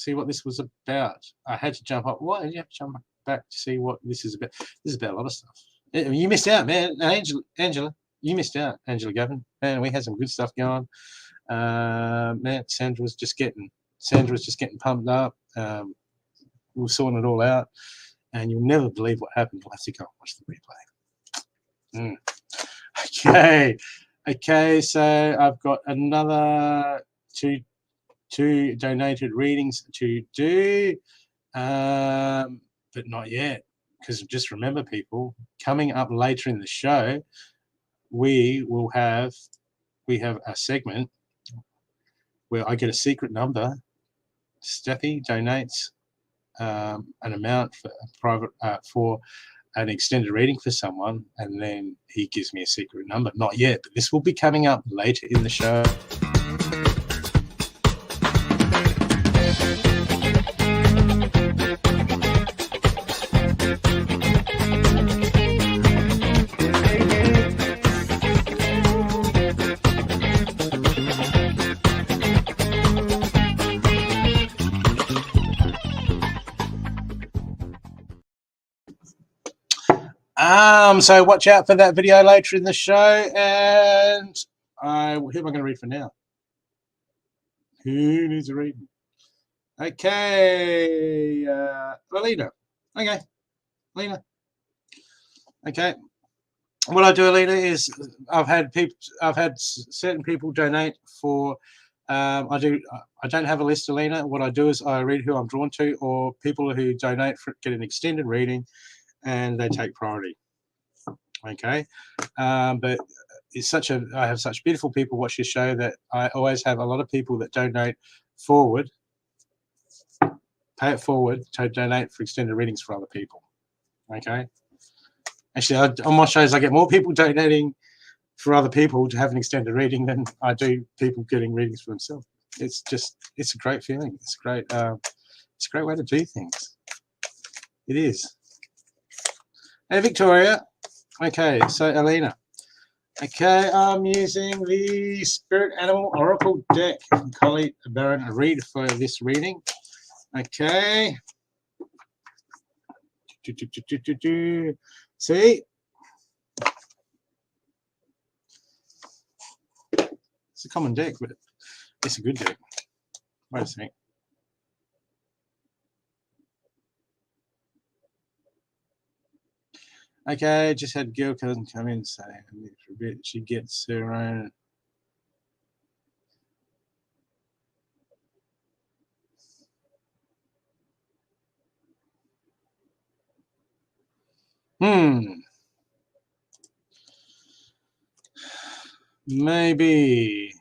what this was about. I had to jump up. Why did you have to jump back to see what this is about? This is about a lot of stuff. You missed out, man. Angela, you missed out. Angela Gavin. Man, we had some good stuff going. Man, Sandra was just getting pumped up. We were sorting it all out, and you'll never believe what happened. You'll have to go and watch the replay. Okay. So I've got another two donated readings to do, but not yet, because just remember, people, coming up later in the show, we have a segment where I get a secret number. Steffi donates an amount for a private for an extended reading for someone, and then he gives me a secret number. Not yet, but this will be coming up later in the show. So watch out for that video later in the show, and who am I going to read for now? Who needs a reading? Okay, Alina. Okay, Alina. Okay. What I do, Alina, is I've had certain people donate for. I don't have a list, Alina. What I do is I read who I'm drawn to, or people who donate get an extended reading, and they take priority. Okay, but I have such beautiful people watch this show that I always have a lot of people that donate forward, pay it forward to donate for extended readings for other people. Okay, actually, on my shows I get more people donating for other people to have an extended reading than I do people getting readings for themselves. It's a great feeling. It's a great way to do things. It is. Hey, Victoria. Okay, so Alina. Okay, I'm using the Spirit Animal Oracle deck. Collie Baron read for this reading. Okay. See? It's a common deck, but it's a good deck. Wait a second. Okay, just had Girl Cousin come in and say for a bit she gets her own. Maybe.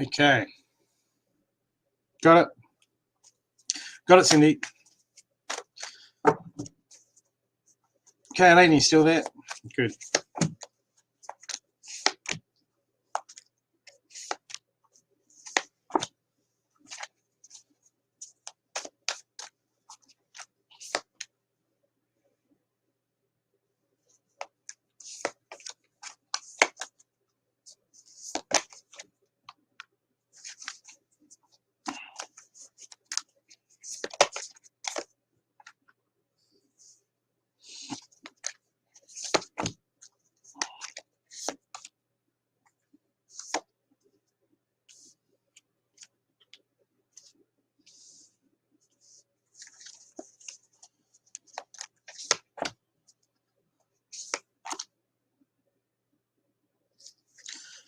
Okay. Got it, Cindy. Okay, Elaine, you still there? Good.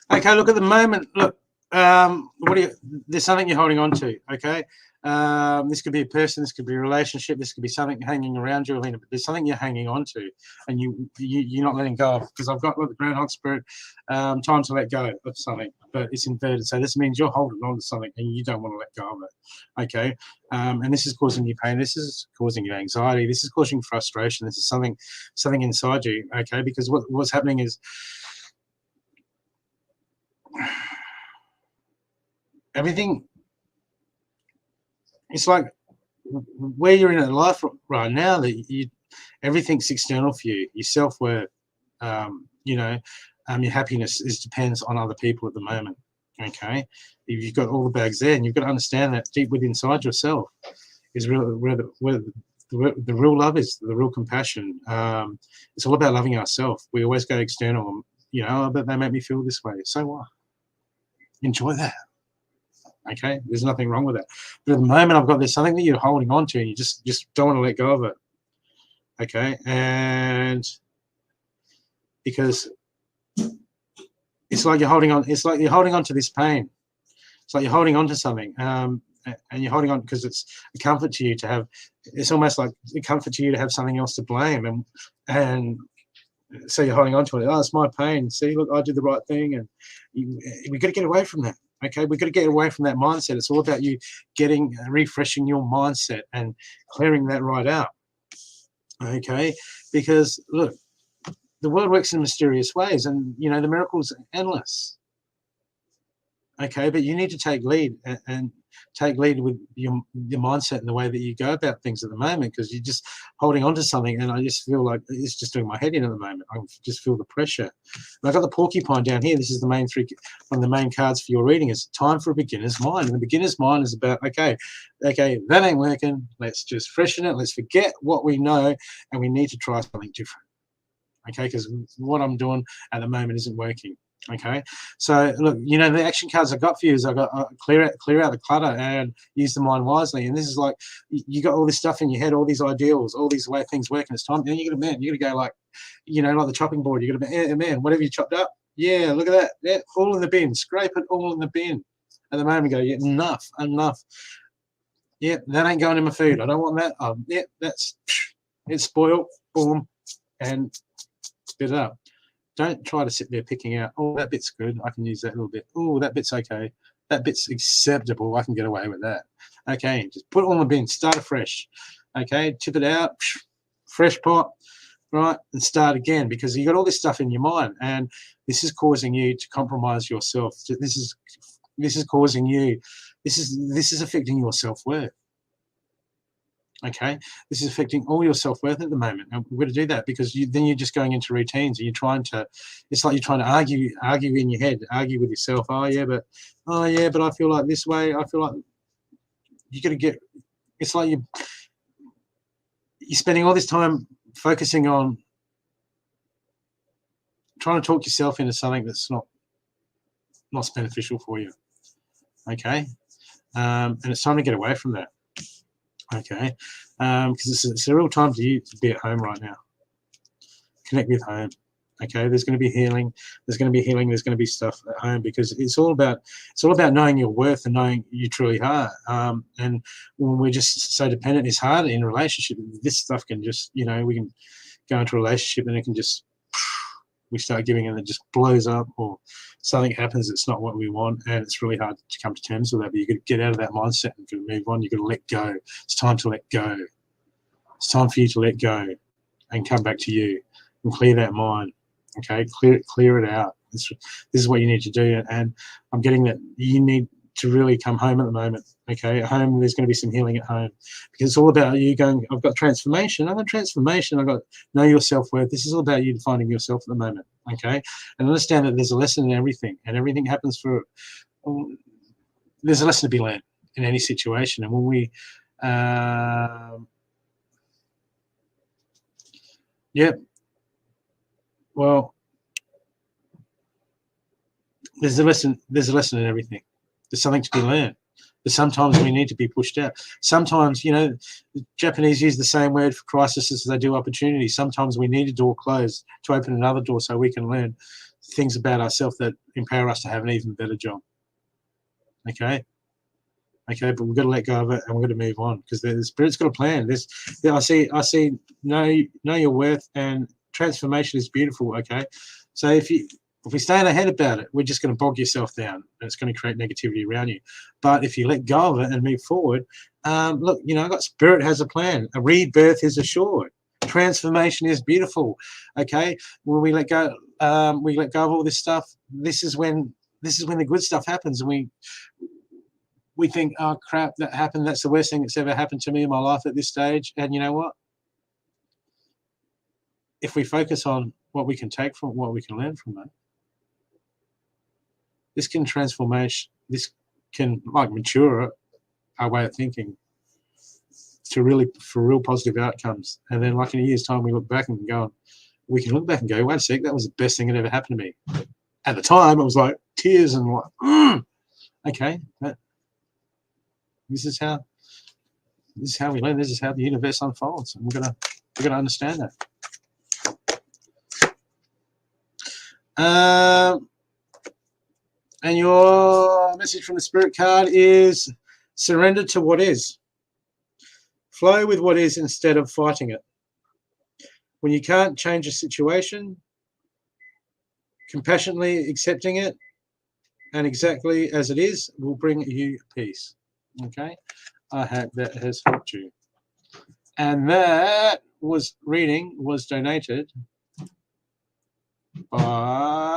Okay, look, at the moment, look, there's something you're holding on to, okay? This could be a person, this could be a relationship, this could be something hanging around you, Alina, but there's something you're hanging on to and you're not letting go of, because I've got, look, the groundhog spirit, time to let go of something, but it's inverted. So this means you're holding on to something and you don't want to let go of it, okay? And this is causing you pain, this is causing you anxiety, this is causing frustration, this is something inside you, okay? Because what's happening is, everything, it's like where you're in life right now, that everything's external for you. Your self-worth, your happiness depends on other people at the moment. Okay, if you've got all the bags there, and you've got to understand that deep within inside yourself is where the real love is, the real compassion. It's all about loving ourselves. We always go external, but they make me feel this way. So what? Enjoy that. Okay, there's nothing wrong with that. But at the moment, there's something that you're holding on to, and you just don't want to let go of it. Okay, and because it's like you're holding on. It's like you're holding on to this pain. It's like you're holding on to something, and you're holding on because it's a comfort to you to have. It's almost like a comfort to you to have something else to blame, and so you're holding on to it. Oh, it's my pain. See, look, I did the right thing, and we've got to get away from that. Okay, we've got to get away from that mindset. It's all about you refreshing your mindset and clearing that right out. Okay, because look, the world works in mysterious ways, and the miracles are endless. Okay, but you need to take lead and take lead with your mindset and the way that you go about things at the moment, because you're just holding on to something, and I just feel like it's just doing my head in at the moment. I just feel the pressure. And I've got the porcupine down here. This is one of the main cards for your reading. It's time for a beginner's mind, and the beginner's mind is about okay, that ain't working. Let's just freshen it. Let's forget what we know, and we need to try something different. Okay, because what I'm doing at the moment isn't working. Okay, so look, the action cards I got for you is I got clear out the clutter and use the mind wisely. And this is like you got all this stuff in your head, all these ideals, all these way things work, and it's time. Then you got to go like, like the chopping board. You got to man, whatever you chopped up, yeah, look at that, yeah, all in the bin. Scrape it all in the bin. At the moment, go, yeah, enough. Yeah, that ain't going in my food. I don't want that. Yeah, it's spoiled. Boom, and spit it up. Don't try to sit there picking out, oh, that bit's good, I can use that little bit. Oh, that bit's okay. That bit's acceptable, I can get away with that. Okay, just put it all in the bin, start afresh. Okay, tip it out, fresh pot, right, and start again, because you got all this stuff in your mind, and this is causing you to compromise yourself. This is causing you, this is affecting your self-worth. Okay, this is affecting all your self-worth at the moment, and we're going to do that because then you're just going into routines, and it's like you're trying to argue in your head, argue with yourself. Oh yeah, but I feel like this way. I feel like you got to get. It's like you're spending all this time focusing on trying to talk yourself into something that's not beneficial for you. Okay, and it's time to get away from that. Okay, because it's a real time for you to be at home right now. Connect with home. Okay, there's going to be healing. There's going to be healing. There's going to be stuff at home, because it's all about knowing your worth and knowing you truly are. And when we're just so dependent, it's hard in a relationship. This stuff can just, we can go into a relationship and it can just we start giving and it just blows up, or something happens that's not what we want, and it's really hard to come to terms with that. But you got to get out of that mindset and you got to move on. You got to let go. It's time to let go. It's time for you to let go and come back to you and clear that mind. Okay, clear it out. This is what you need to do, and I'm getting that you need to really come home at the moment. Okay, at home there's going to be some healing at home, because it's all about you going, I've got transformation, I've got transformation, I've got know your self-worth. This is all about you finding yourself at the moment. Okay, and understand that there's a lesson in everything, and everything happens for, there's a lesson to be learned in any situation. And when we well, there's a lesson in everything. There's something to be learned. But sometimes we need to be pushed out. Sometimes, you know, the Japanese use the same word for crisis as they do opportunity. Sometimes we need a door closed to open another door so we can learn things about ourselves that empower us to have an even better job. Okay? Okay, but we've got to let go of it, and we've got to move on, because the Spirit's got a plan. I see know your worth, and transformation is beautiful. Okay? So if we stay in our head about it, we're just going to bog yourself down, and it's going to create negativity around you. But if you let go of it and move forward, look, you know, Spirit has a plan. A rebirth is assured. Transformation is beautiful. Okay, when we let go of all this stuff. This is when the good stuff happens, and we think, oh crap, that happened. That's the worst thing that's ever happened to me in my life at this stage. And you know what? If we focus on what we can take from, what we can learn from that, this can mature our way of thinking for real positive outcomes. And then, like in a year's time, we look back and we can look back and go, wait a sec, that was the best thing that ever happened to me. At the time, it was like tears and like, okay, this is how we learn. This is how the universe unfolds, and we're gonna understand that. And your message from the Spirit card is surrender to what is. Flow with what is instead of fighting it. When you can't change a situation, compassionately accepting it and exactly as it is will bring you peace. Okay? I hope that has helped you. And that reading was donated by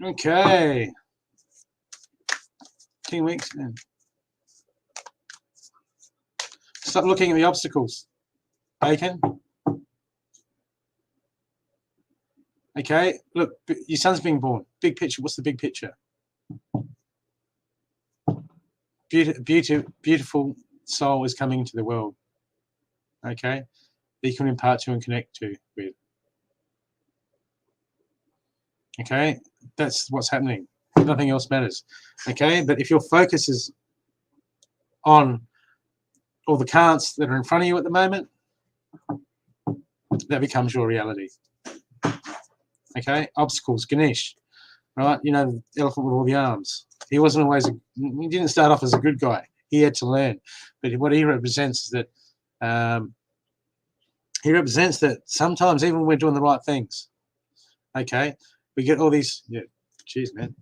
okay. King Weeks. Stop looking at the obstacles. Bacon. Okay, look, your son's being born. Big picture. What's the big picture? Beautiful soul is coming into the world. Okay, that you can impart to and connect to with. Okay, that's what's happening. Nothing else matters. Okay, but if your focus is on all the can'ts that are in front of you at the moment, that becomes your reality. Okay, obstacles. Ganesh, right? You know, the elephant with all the arms. He wasn't always. He didn't start off as a good guy. He had to learn. But what he represents is that he represents that sometimes even when we're doing the right things, okay, we get all these. Yeah, geez, man.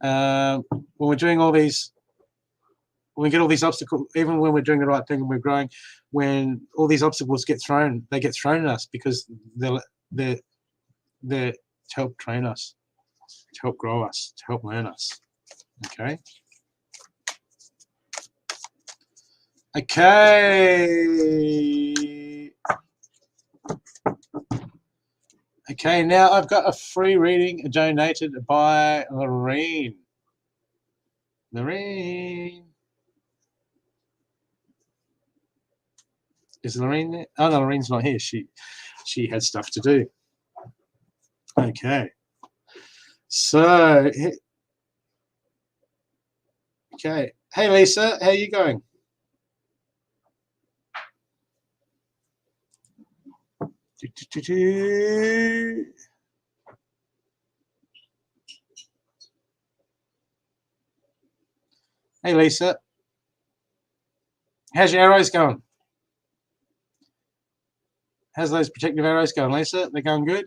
When we're doing all these, when we get all these obstacles, even when we're doing the right thing and we're growing, when all these obstacles get thrown, they get thrown at us because they're to help train us, to help grow us, to help learn us. Okay. Okay, now I've got a free reading donated by Lorraine. Is Lorraine there? Oh no, Lorraine's not here. She had stuff to do. Okay. So Okay. Hey, Lisa, how are you going? Hey, Lisa. How's your arrows going? How's those protective arrows going, Lisa? They're going good?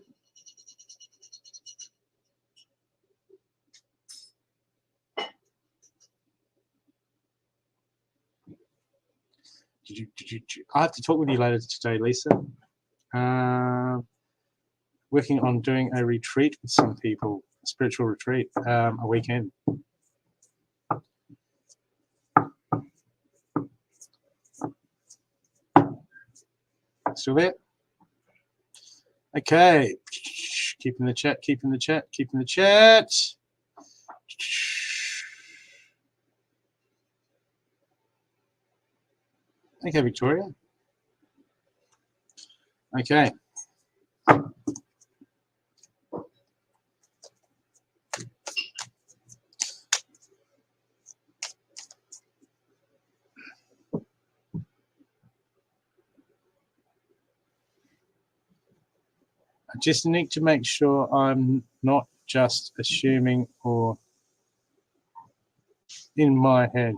I have to talk with you later today, Lisa. Working on doing a retreat with some people, a spiritual retreat, a weekend. Still there? Okay. Keeping the chat, keeping the chat, keeping the chat. Okay, Victoria. Okay. I just need to make sure I'm not just assuming or in my head.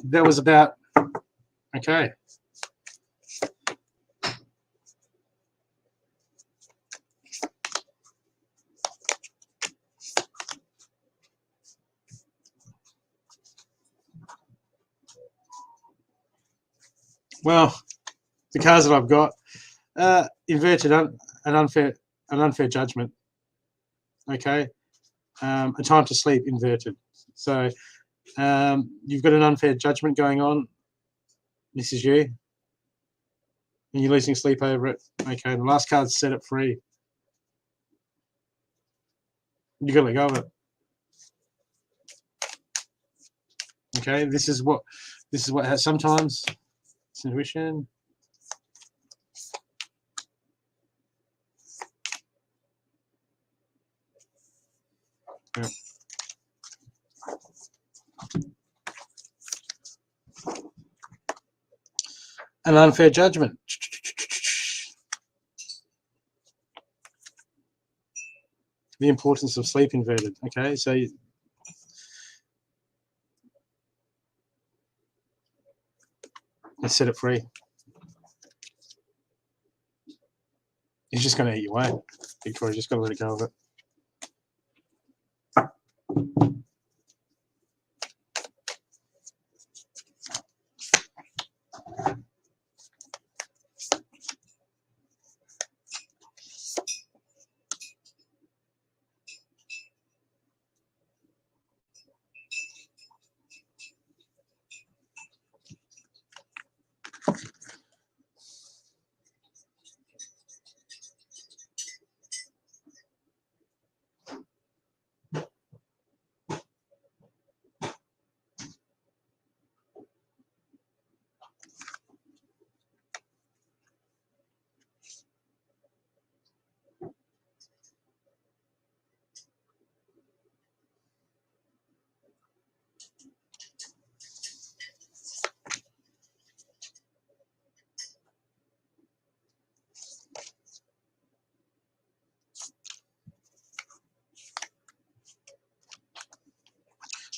That was about, okay. Well, the cards that I've got, inverted, an unfair judgment. Okay, a time to sleep, inverted. So you've got an unfair judgment going on. This is you, and you're losing sleep over it. Okay, the last card's set it free. You got to let go of it. Okay, this is what has sometimes it's intuition. Yeah. An unfair judgment. The importance of sleep, inverted. Okay, so let's set it free. It's just going to eat you away. Victoria, just got to let it go of it.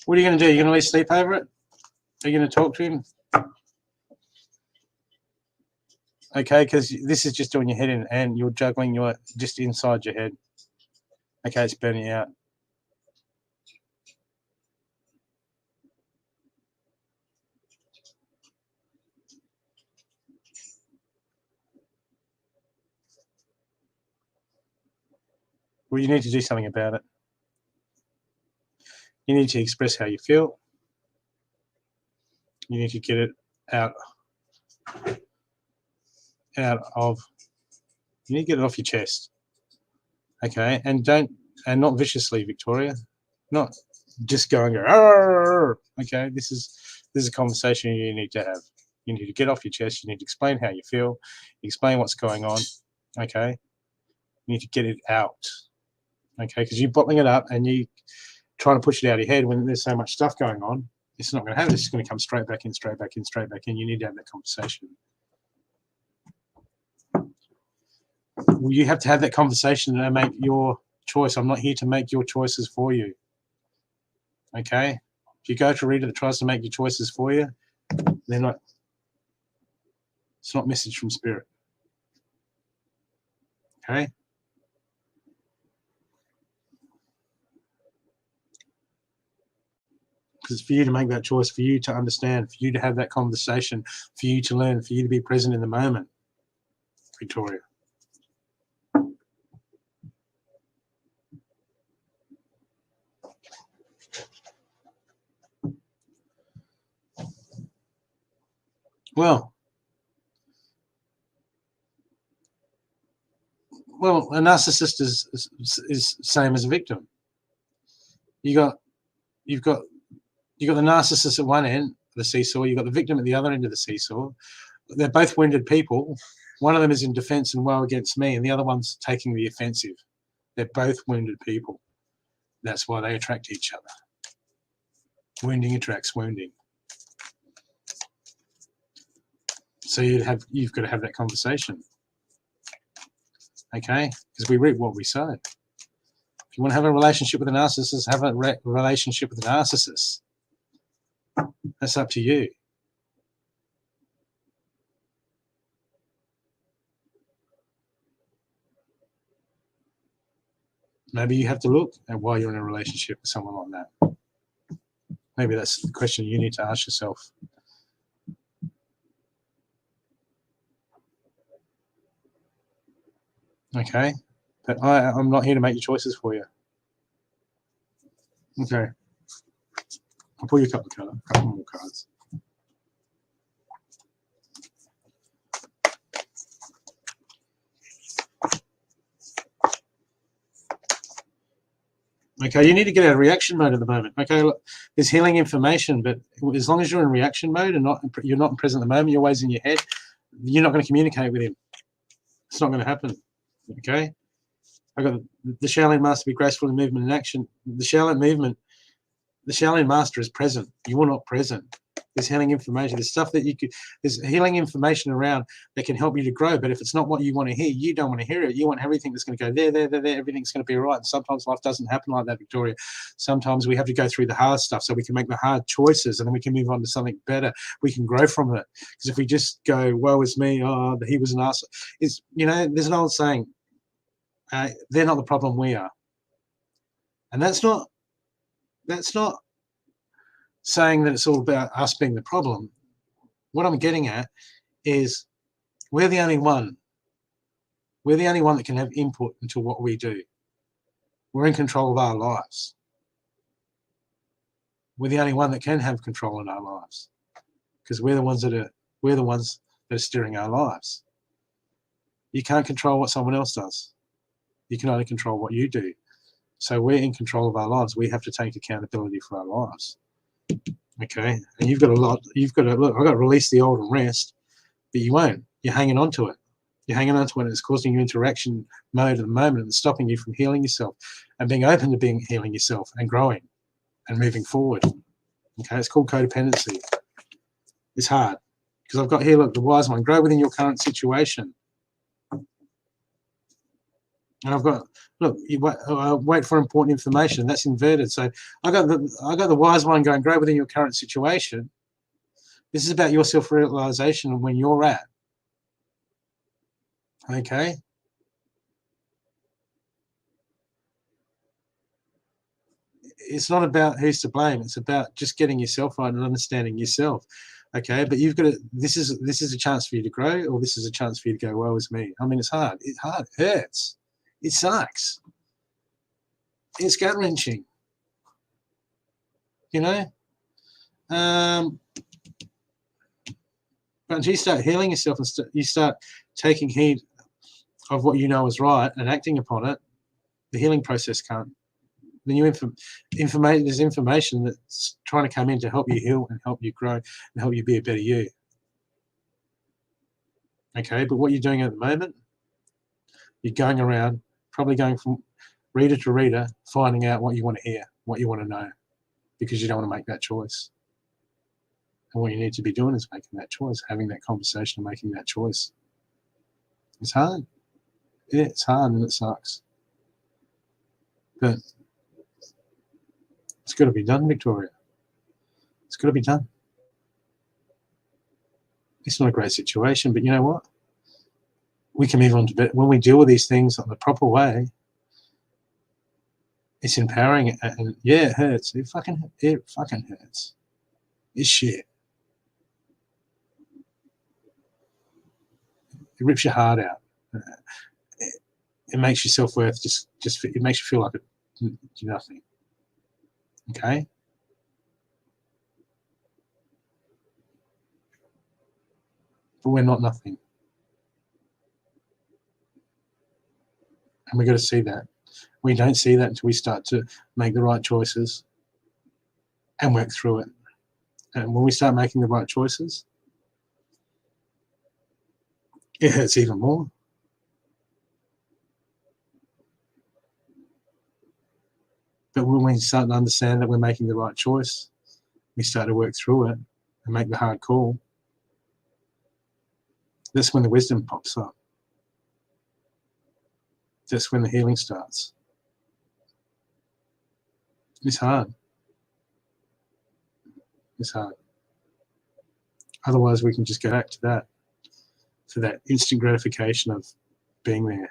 What are you going to do? You're going to lose sleep over it? Are you going to talk to him? Okay, because this is just doing your head in, and you're juggling your just inside your head. Okay, it's burning out. Well, you need to do something about it. You need to express how you feel. You need to get it out of. You need to get it off your chest. Okay, and not viciously, Victoria. Not just going. Okay, this is a conversation you need to have. You need to get off your chest. You need to explain how you feel, explain what's going on. Okay, you need to get it out. Okay, because you're bottling it up and you trying to push it out of your head when there's so much stuff going on. It's not going to happen. It's going to come straight back in, straight back in, straight back in. You need to have that conversation. Well, you have to have that conversation and make your choice. I'm not here to make your choices for you. Okay? If you go to a reader that tries to make your choices for you, they're not. It's not message from spirit. Okay? Because for you to make that choice, for you to understand, for you to have that conversation, for you to learn, for you to be present in the moment, Victoria. Well, a narcissist is same as a victim. You've got the narcissist at one end of the seesaw. You've got the victim at the other end of the seesaw. They're both wounded people. One of them is in defense and woe against me, and the other one's taking the offensive. They're both wounded people. That's why they attract each other. Wounding attracts wounding. So you've got to have that conversation. Okay? Because we reap what we sow. If you want to have a relationship with a narcissist, have a relationship with a narcissist. That's up to you. Maybe you have to look at why you're in a relationship with someone like that. Maybe that's the question you need to ask yourself. Okay? But I'm not here to make your choices for you. Okay. I'll pull you a couple more cards. Okay, you need to get out of reaction mode at the moment. Okay, look, there's healing information, but as long as you're in reaction mode and you're not present at the moment, you're always in your head, you're not going to communicate with him. It's not going to happen. Okay? I got the Shaolin Master be graceful in movement and action. The Shaolin Master is present. You are not present. There's healing information. There's stuff that there's healing information around that can help you to grow. But if it's not what you want to hear, you don't want to hear it. You want everything that's going to go there. Everything's going to be all right. And sometimes life doesn't happen like that, Victoria. Sometimes we have to go through the hard stuff so we can make the hard choices and then we can move on to something better. We can grow from it. Because if we just go, woe is me, oh, he was an arsehole. There's an old saying, they're not the problem, we are. And that's not saying that it's all about us being the problem. What I'm getting at is we're the only one. We're the only one that can have input into what we do. We're in control of our lives. We're the only one that can have control in our lives because we're the ones that are steering our lives. You can't control what someone else does. You can only control what you do. So we're in control of our lives. We have to take accountability for our lives. Okay, and you've got to look. I've got to release the old and rest, but you won't. You're hanging on to it. You're hanging on to it. And it's causing you interaction mode at the moment and stopping you from healing yourself and being open to healing yourself and growing and moving forward. Okay, it's called codependency. It's hard because I've got here. Look, the wise one. Grow within your current situation. And I've got, look, you wait for important information. That's inverted. So I got the wise one going, grow within your current situation. This is about your self-realization and when you're at. Okay. It's not about who's to blame. It's about just getting yourself right and understanding yourself. Okay, but you've got to. This is a chance for you to grow, or this is a chance for you to go, woe is me. I mean, it's hard. It's hard. It hurts. It sucks. It's gut-wrenching. But until you start healing yourself and you start taking heed of what you know is right and acting upon it, the healing process can't. The new there's information that's trying to come in to help you heal and help you grow and help you be a better you. Okay, but what you're doing at the moment, you're going around, probably going from reader to reader, finding out what you want to hear, what you want to know, because you don't want to make that choice. And what you need to be doing is making that choice, having that conversation and making that choice. It's hard. Yeah, it's hard and it sucks. But it's got to be done, Victoria. It's got to be done. It's not a great situation, but you know what? We can move on to bed. When we deal with these things in the proper way, it's empowering. And yeah, it hurts. It fucking hurts. It's shit. It rips your heart out. It makes your self-worth just it makes you feel like nothing. Okay? But we're not nothing. And we've got to see that. We don't see that until we start to make the right choices and work through it. And when we start making the right choices, it hurts even more. But when we start to understand that we're making the right choice, we start to work through it and make the hard call. That's when the wisdom pops up. That's when the healing starts. It's hard. It's hard. Otherwise, we can just go back to that, for that instant gratification of being there.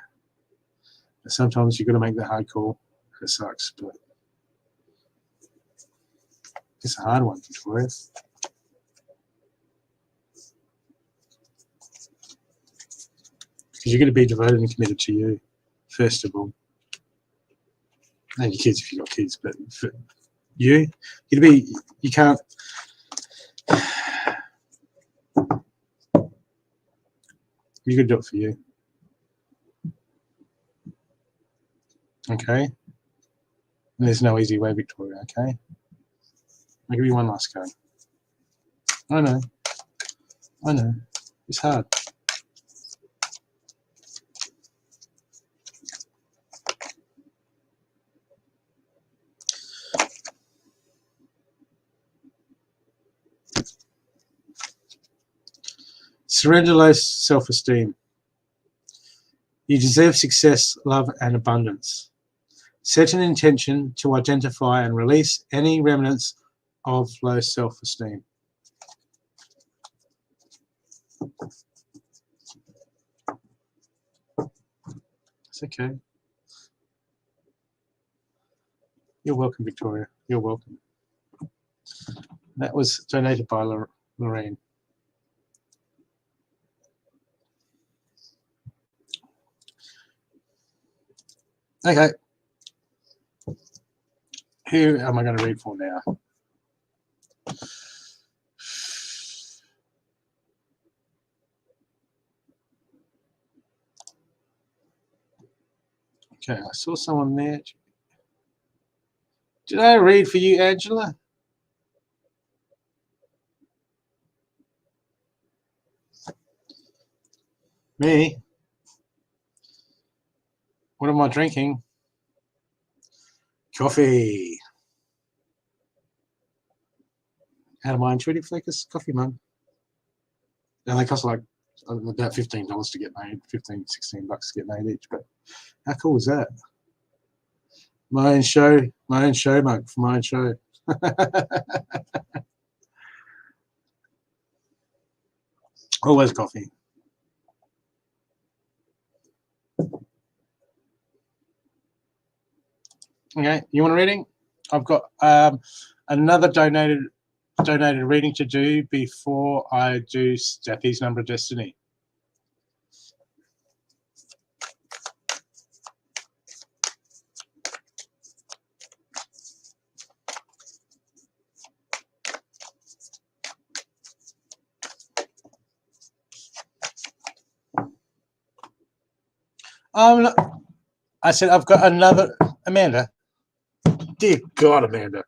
And sometimes you've got to make the hard call. It sucks, but it's a hard one, Victoria. Because you're going to be devoted and committed to you, first of all. And your kids if you've got kids, but for you can't. You got to do it for you. Okay? And there's no easy way, Victoria, okay? I'll give you one last go. I know. It's hard. Surrender low self-esteem. You deserve success, love, and abundance. Set an intention to identify and release any remnants of low self-esteem. It's okay. You're welcome, Victoria. You're welcome. That was donated by Lorraine. Okay. Who am I going to read for now? Okay, I saw someone there. Did I read for you, Angela? Me? What am I drinking? Coffee. Out of my intuitive focus coffee mug. And they cost like about $15 to get made, $15, $16 to get made each. But how cool is that? My own show mug for my own show. Always coffee. Okay, you want a reading? I've got another donated reading to do before I do Steffi's Number of Destiny. I said I've got another. Amanda. Dear God, Amanda.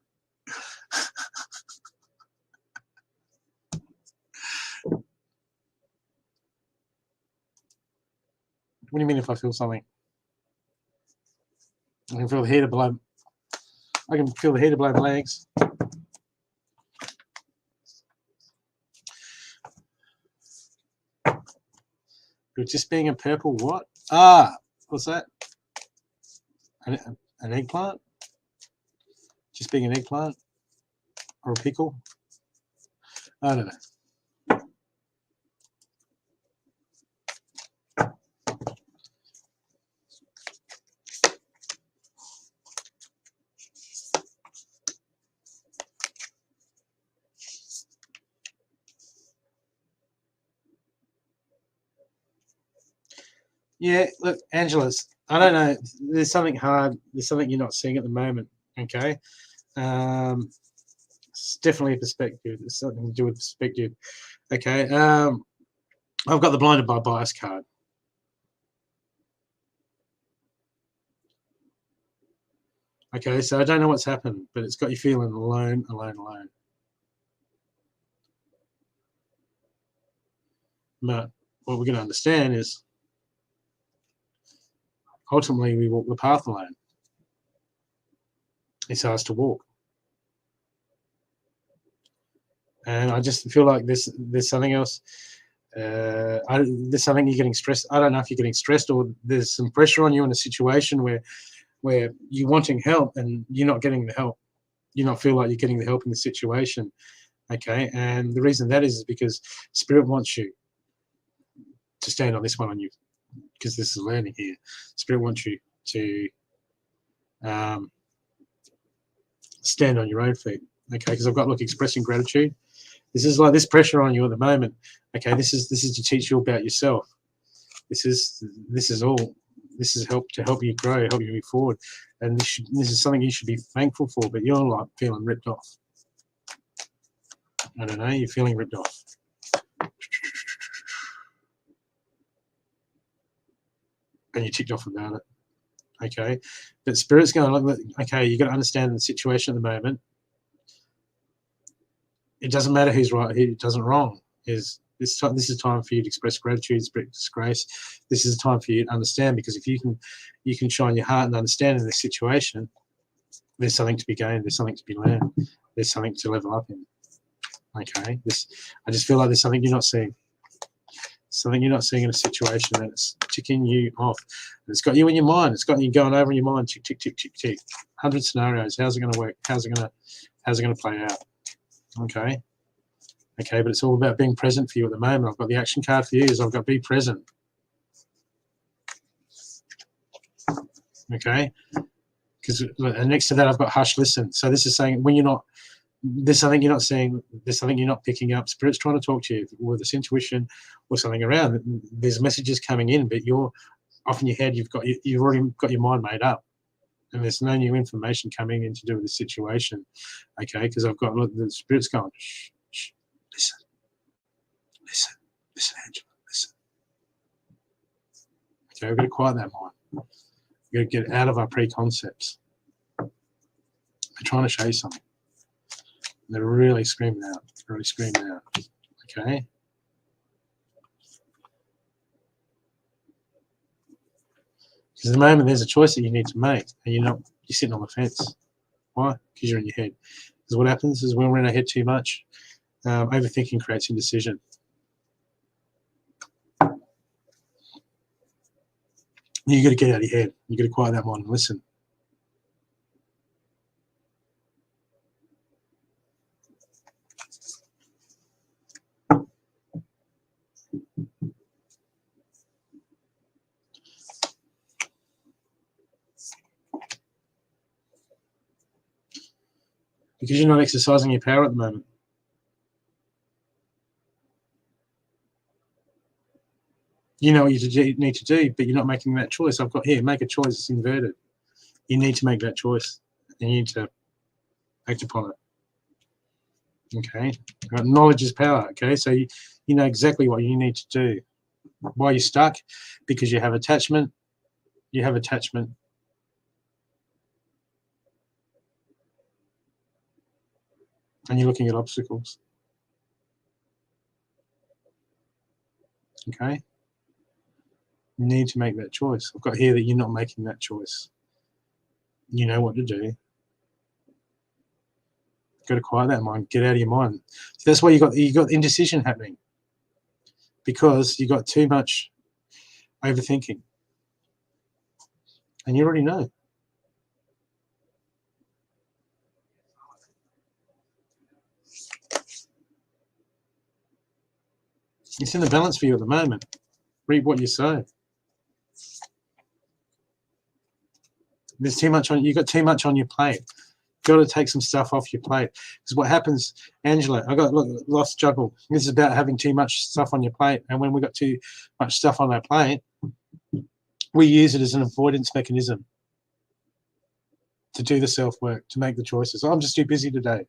What do you mean if I feel something? I can feel the heater below. I can feel the heater below my legs. You're just being a purple what? Ah, what's that? An eggplant? Just being an eggplant? Or a pickle? I don't know. Yeah, look, Angela's, I don't know. There's something hard. There's something you're not seeing at the moment. Okay. It's definitely a perspective. It's something to do with perspective. Okay. I've got the blinded by bias card. Okay, so I don't know what's happened, but it's got you feeling alone, alone, alone. But what we're going to understand is ultimately we walk the path alone. It's ours to walk. And I just feel like there's something else. There's something you're getting stressed. I don't know if you're getting stressed or there's some pressure on you in a situation where you're wanting help and you're not getting the help. You not feel like you're getting the help in the situation. Okay, and the reason that is because Spirit wants you to stand on this one on you, because this is learning here. Spirit wants you to stand on your own feet. Okay, because I've got, look, expressing gratitude. This is like this pressure on you at the moment. Okay, this is to teach you about yourself. This is all. This is help you grow, help you move forward, and this is something you should be thankful for. But you're like feeling ripped off. I don't know. You're feeling ripped off. And you're ticked off about it. Okay, but Spirit's going, look, okay, you got to understand the situation at the moment. It doesn't matter who's right, who doesn't wrong. This is time for you to express gratitude, express grace. This is a time for you to understand, because if you can shine your heart and understand in this situation, there's something to be gained, there's something to be learned, there's something to level up in. Okay, I just feel like there's something you're not seeing. Something you're not seeing in a situation that's ticking you off. And it's got you in your mind. It's got you going over in your mind. Tick, tick, tick, tick, tick. 100 scenarios. How's it going to work? How's it going to play out? Okay. Okay, but it's all about being present for you at the moment. I've got the action card for you. Is I've got be present. Okay. And next to that, I've got hush, listen. So this is saying when you're not. There's something you're not seeing, there's something you're not picking up. Spirit's trying to talk to you with this intuition or something around. There's messages coming in, but you're off in your head, you've already got your mind made up. And there's no new information coming in to do with the situation. Okay, because I've got, look, the Spirit's going, shh, shh, listen, Angela, listen. Okay, we've got to quiet that mind. We've got to get out of our preconcepts. They're trying to show you something. They're really screaming out, okay? Because at the moment there's a choice that you need to make, and you're sitting on the fence. Why? Because you're in your head. Because what happens is when we're in our head too much, overthinking creates indecision. You got to get out of your head. You got to quiet that mind and listen. Because you're not exercising your power at the moment. You know what you need to do, but you're not making that choice. I've got here, make a choice. It's inverted. You need to make that choice, and you need to act upon it. Okay, knowledge is power. Okay, so you know exactly what you need to do. Why you're stuck? Because you have attachment. You have attachment. And you're looking at obstacles. Okay. You need to make that choice. I've got here that you're not making that choice. You know what to do. You've got to quiet that mind. Get out of your mind. So that's why you got indecision happening, because you got too much overthinking, and you already know. It's in the balance for you at the moment. Read what you sow. There's too much on. You got too much on your plate. You've got to take some stuff off your plate. Because what happens, Angela? I got lost juggle. This is about having too much stuff on your plate, and when we got too much stuff on our plate, we use it as an avoidance mechanism to do the self work, to make the choices. I'm just too busy today.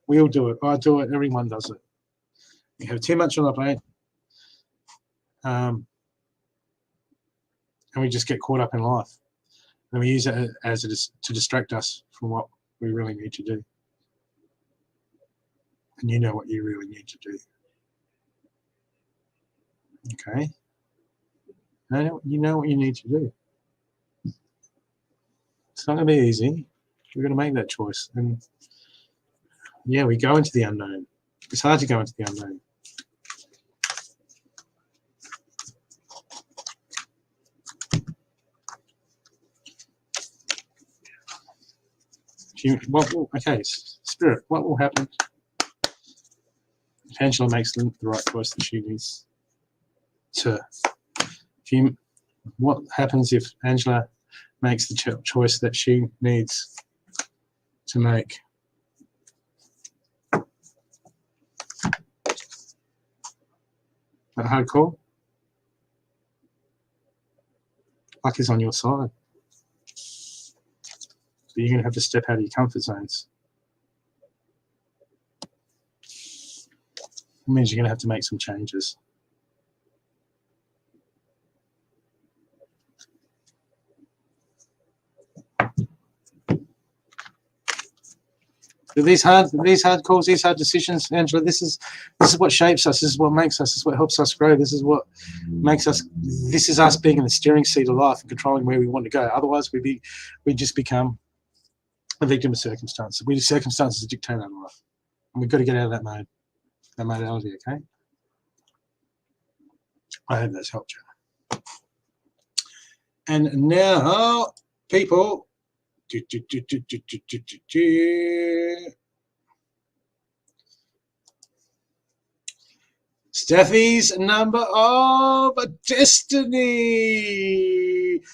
We all do it. I do it. Everyone does it. We have too much on our plate. And we just get caught up in life, and we use it as it is to distract us from what we really need to do. And you know what you really need to do. Okay? You know what you need to do. It's not going to be easy. We're going to make that choice. And yeah, we go into the unknown. It's hard to go into the unknown. Okay, Spirit, what will happen if Angela makes the right choice that she needs to? What happens if Angela makes the choice that she needs to make? That hard call? Luck is on your side. But you're going to have to step out of your comfort zones. It means you're going to have to make some changes. These hard calls, these hard decisions, Angela, this is what shapes us, this is what makes us, this is what helps us grow, this is what makes us, this is us being in the steering seat of life and controlling where we want to go. Otherwise we just become a victim of circumstances. Circumstances dictate our life. And we've got to get out of that mode, that modality, okay? I hope that's helped you. And now, people, Steffi's number of destiny.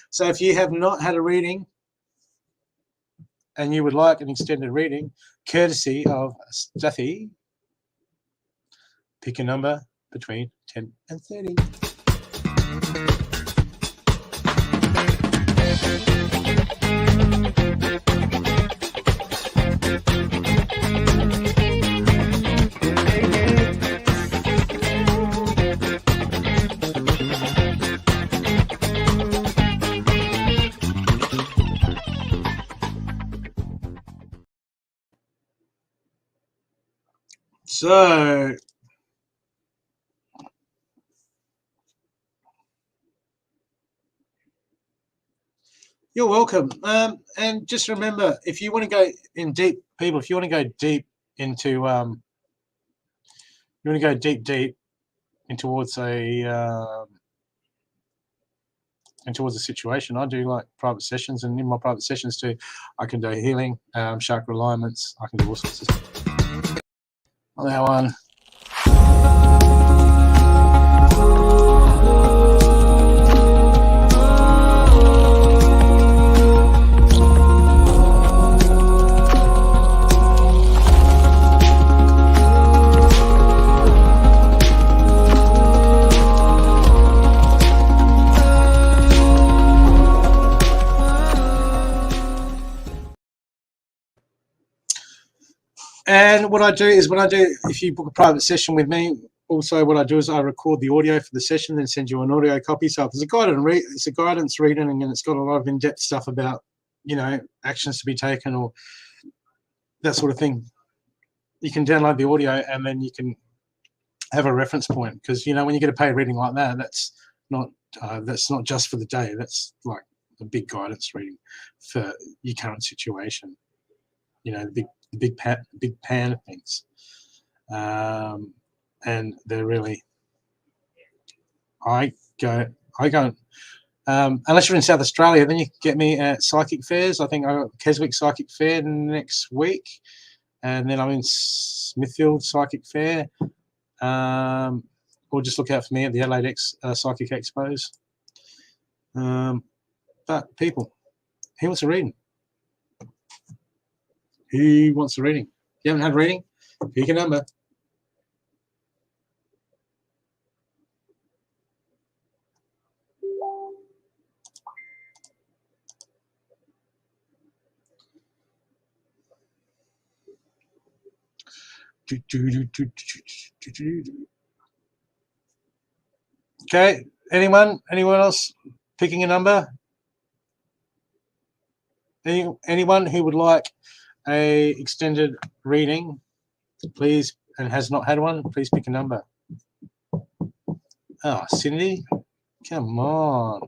So if you have not had a reading and you would like an extended reading, courtesy of Steffi, pick a number between 10 and 30. So, you're welcome. And just remember, if you want to go in deep, people, if you want to go deep into, you want to go deep in towards a situation, I do like private sessions, and in my private sessions too, I can do healing, chakra alignments, I can do all sorts of stuff. On that one. And what I do is if you book a private session with me, also what I do is I record the audio for the session and send you an audio copy. So if it's a guidance reading, and it's got a lot of in-depth stuff about, actions to be taken or that sort of thing. You can download the audio and then you can have a reference point, because, when you get a paid reading like that, that's not That's not just for the day. That's like a big guidance reading for your current situation. You know, the big pan of things. And they're really, I go, unless you're in South Australia, then you can get me at psychic fairs. I think I got Keswick Psychic Fair next week, and then I'm in Smithfield Psychic Fair. Or just look out for me at the Adelaide Psychic Expos. But people, who wants a reading? Who wants a reading? If you haven't had a reading, pick a number. Okay, anyone else picking a number? Anyone who would like a extended reading, please, and has not had one, please pick a number. Oh, Cindy, come on.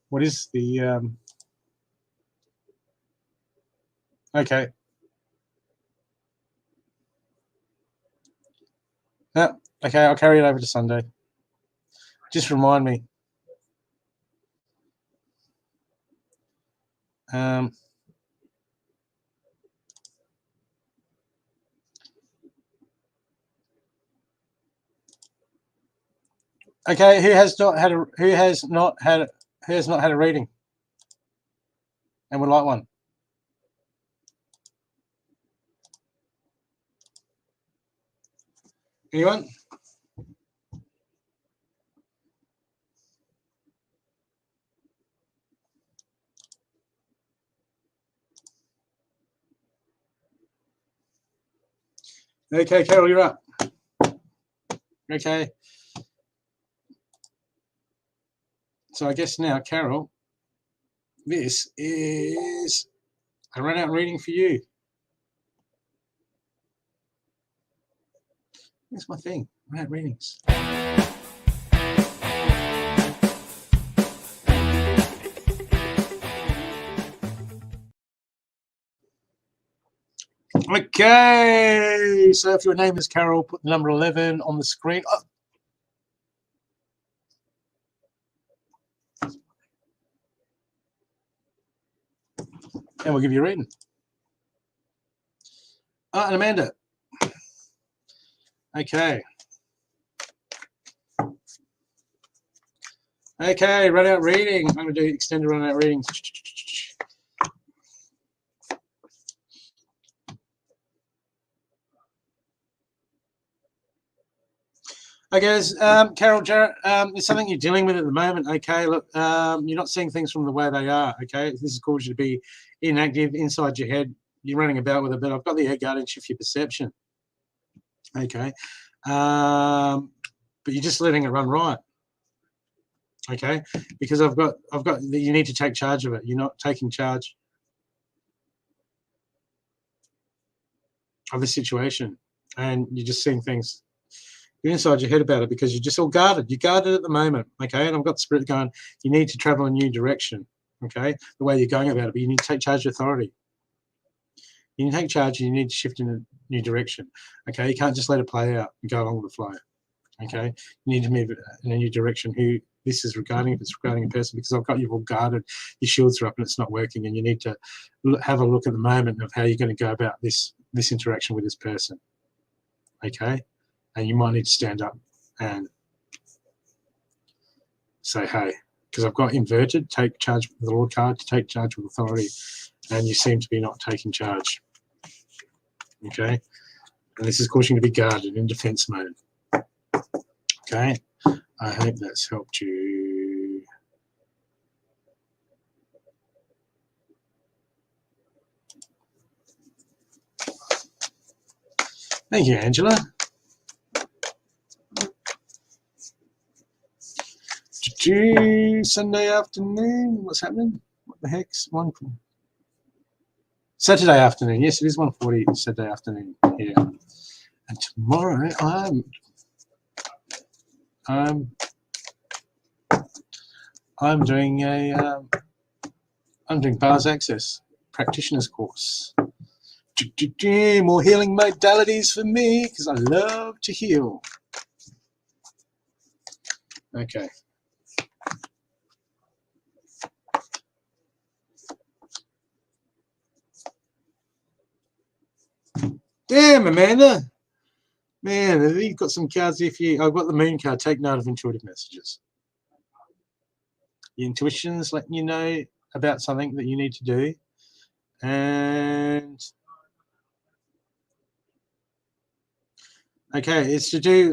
What is the okay? No, okay, I'll carry it over to Sunday. Just remind me. Okay, who has not had a reading and would like one? Anyone? Okay, Carol, you're up. Okay. So I guess now, Carol, this is a run-out reading for you. That's my thing, run-out readings. Okay, so if your name is Carol, put the number 11 on the screen. Oh. And we'll give you a reading. And Amanda. Okay. Okay, run out reading. I'm going to do extended run out readings. Okay, Carol, Jarrett, it's something you're dealing with at the moment. Okay, look, you're not seeing things from the way they are. Okay, this has caused you to be inactive inside your head. You're running about with it, but I've got the air guard and shift your perception. Okay, but you're just letting it run right. Okay, because I've got you need to take charge of it. You're not taking charge of the situation, and you're just seeing things. You're inside your head about it because you're just all guarded. You're guarded at the moment, okay? And I've got the spirit going, you need to travel a new direction, okay? The way you're going about it, but you need to take charge of authority. You need to take charge and you need to shift in a new direction, okay? You can't just let it play out and go along with the flow, okay? You need to move in a new direction. Who this is regarding, if it's regarding a person, because I've got you all guarded, your shields are up and it's not working, and you need to have a look at the moment of how you're going to go about this interaction with this person, okay? And you might need to stand up and say, hey, because I've got inverted, take charge with the Lord card, to take charge with authority, and you seem to be not taking charge. Okay? And this is causing you to be guarded in defense mode. Okay? I hope that's helped you. Thank you, Angela. Sunday afternoon. What's happening? What the heck's 1:40? Saturday afternoon. Yes, it is 1:40 Saturday afternoon here. And tomorrow I'm doing Bars Access practitioner's course. More healing modalities for me because I love to heal. Okay. Damn, Amanda. Man, you've got some cards. I've got the moon card. Take note of intuitive messages. Your intuition's letting you know about something that you need to do. And okay, it's to do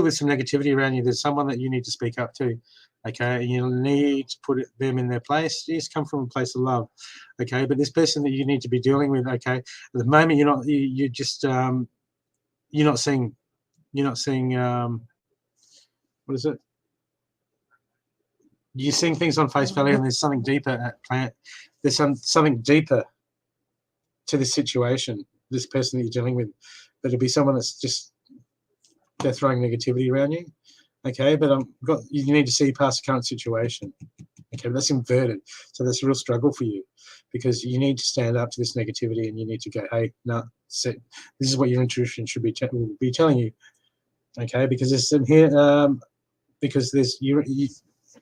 with some negativity around you. There's someone that you need to speak up to. Okay, and you need to put them in their place. Just come from a place of love. Okay, but this person that you need to be dealing with. Okay, at the moment you're not. You're just. You're not seeing. What is it? You're seeing things on face value, and there's something deeper at play. There's something deeper to this situation. This person that you're dealing with, but it'll be someone that's just they're throwing negativity around you. Okay, but you need to see past the current situation. Okay, but that's inverted, so that's a real struggle for you because you need to stand up to this negativity, and you need to go, hey, no, this is what your intuition should be telling you. Okay, because there's some here. Because there's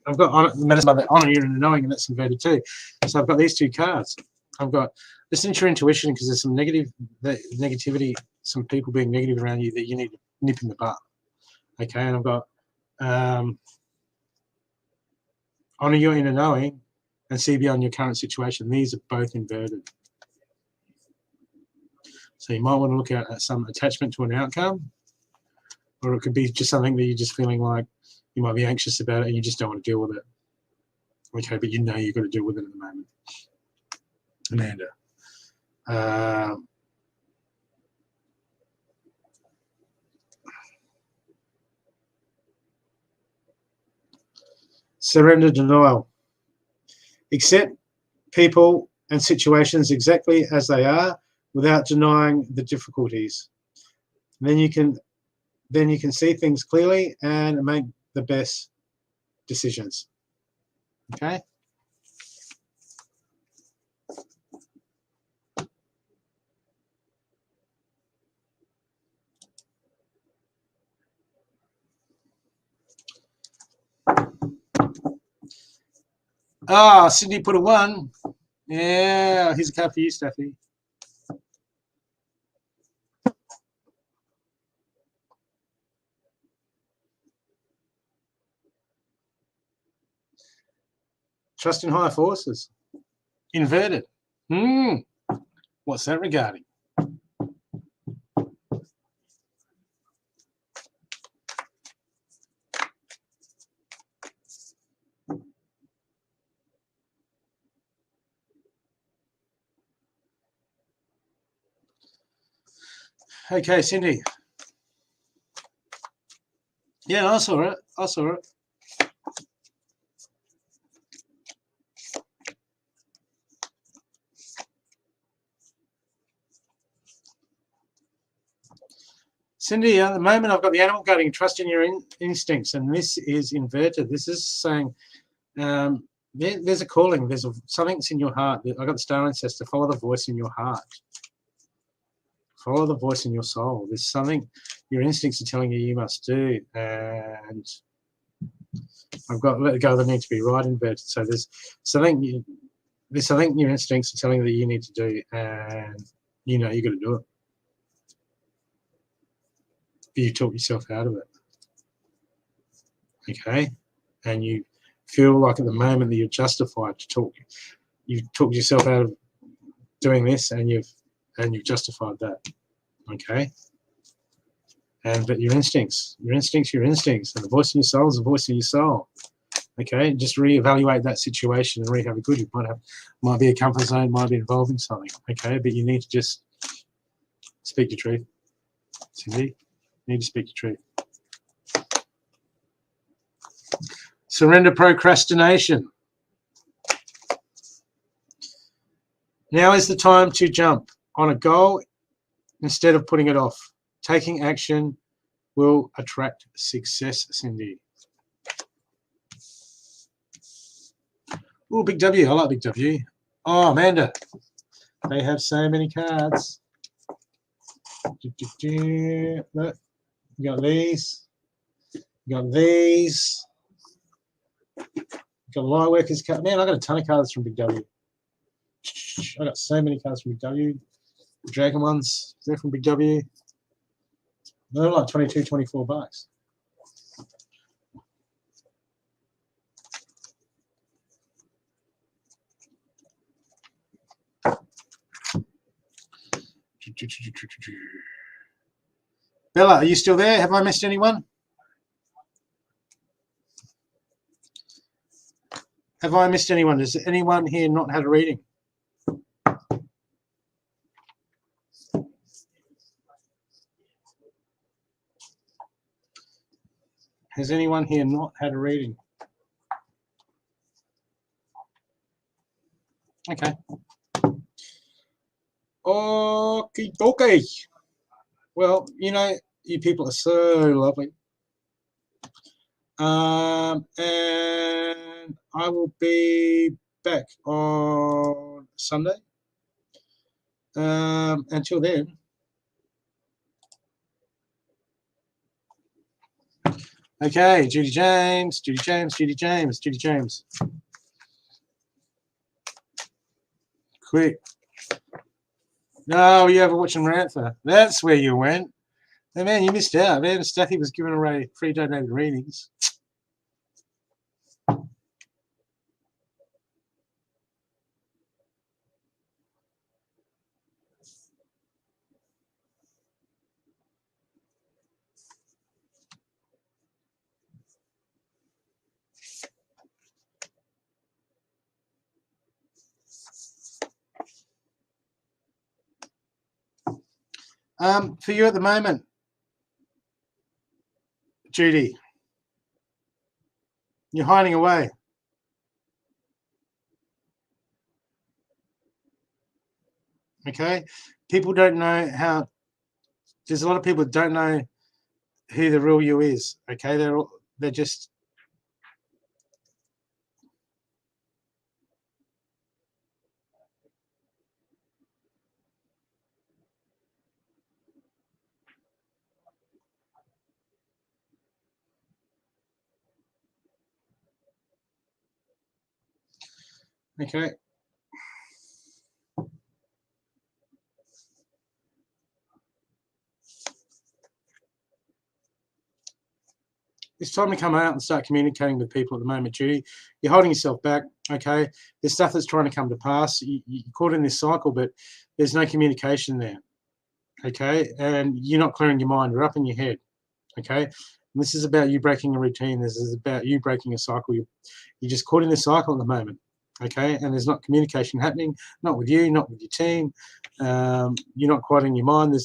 I've got medicine by the honor, you and the knowing, and that's inverted too. So I've got these two cards. I've got listen to your intuition because there's some negativity, some people being negative around you that you need to nip in the butt. Okay, and I've got honor your inner knowing and see beyond your current situation. These are both inverted. So you might want to look at some attachment to an outcome, or it could be just something that you're just feeling like you might be anxious about it and you just don't want to deal with it. Okay, but you know you've got to deal with it at the moment. Amanda. Surrender denial. Accept people and situations exactly as they are without denying the difficulties. And then you can see things clearly and make the best decisions. Okay? Ah, Sydney put a 1. Yeah, here's a card for you, Staffy. Trust in higher forces. Inverted. What's that regarding? Okay, Cindy. Yeah, I saw it. Cindy, at the moment I've got the animal guiding, trust in your instincts, and this is inverted. This is saying there's a calling, something's in your heart. I've got the star ancestor, follow the voice in your heart. Follow the voice in your soul. There's something your instincts are telling you must do, and I've got let go of the need to be right inverted. So there's something your instincts are telling you that you need to do, and you know you got to do it. You talk yourself out of it, okay? And you feel like at the moment that you're justified to talk. You've talked yourself out of doing this, and you've justified that, okay? But your instincts, and the voice in your soul is the voice in your soul. Okay, just reevaluate that situation and have a good. It might be a comfort zone, might be involving something. Okay, but you need to just speak the truth, Cindy. You need to speak the truth. Surrender procrastination. Now is the time to jump on a goal instead of putting it off. Taking action will attract success, Cindy. Oh, Big W. I like Big W. Oh, Amanda. They have so many cards. Look, you got these. You got these. You got Lightworkers card. Man, I got a ton of cards from Big W. I got so many cards from Big W. The Dragon ones, they're from Big W. They're like 22, 24 bucks. Bella, are you still there? Have I missed anyone? Have I missed anyone? Has anyone here not had a reading? Has anyone here not had a reading? Okay. Okay. Well, you know, you people are so lovely. And I will be back on Sunday. Until then, okay, Judy James. Quick. No, you haven't watched Marantha. That's where you went. Hey, man, you missed out. Man, Steffi was giving away free donated readings. For you at the moment, Judy, you're hiding away. Okay, people don't know how. There's a lot of people that don't know who the real you is. Okay, they're just. Okay. It's time to come out and start communicating with people at the moment, Judy. You're holding yourself back, okay? There's stuff that's trying to come to pass. You're caught in this cycle, but there's no communication there, okay? And you're not clearing your mind. You're up in your head, okay? And this is about you breaking a routine. This is about you breaking a cycle. You're just caught in this cycle at the moment, okay? And there's not communication happening, not with you, not with your team. You're not quite in your mind. You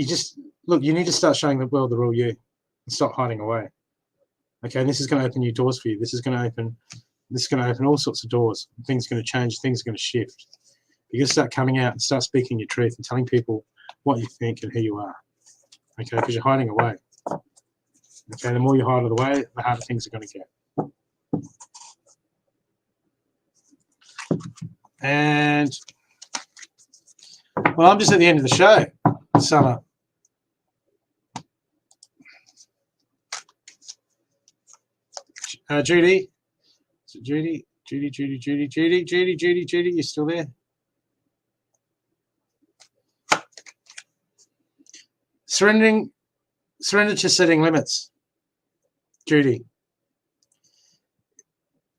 just, look, you need to start showing the world the real you and stop hiding away. Okay, and this is going to open new doors for you. This is going to open all sorts of doors. Things are going to change, things are going to shift. You're going to start coming out and start speaking your truth and telling people what you think and who you are. Okay, because you're hiding away. Okay, the more you hide away, the harder things are going to get. And well, I'm just at the end of the show, Summer. Judy, Judy, you still there? Surrender to setting limits, Judy.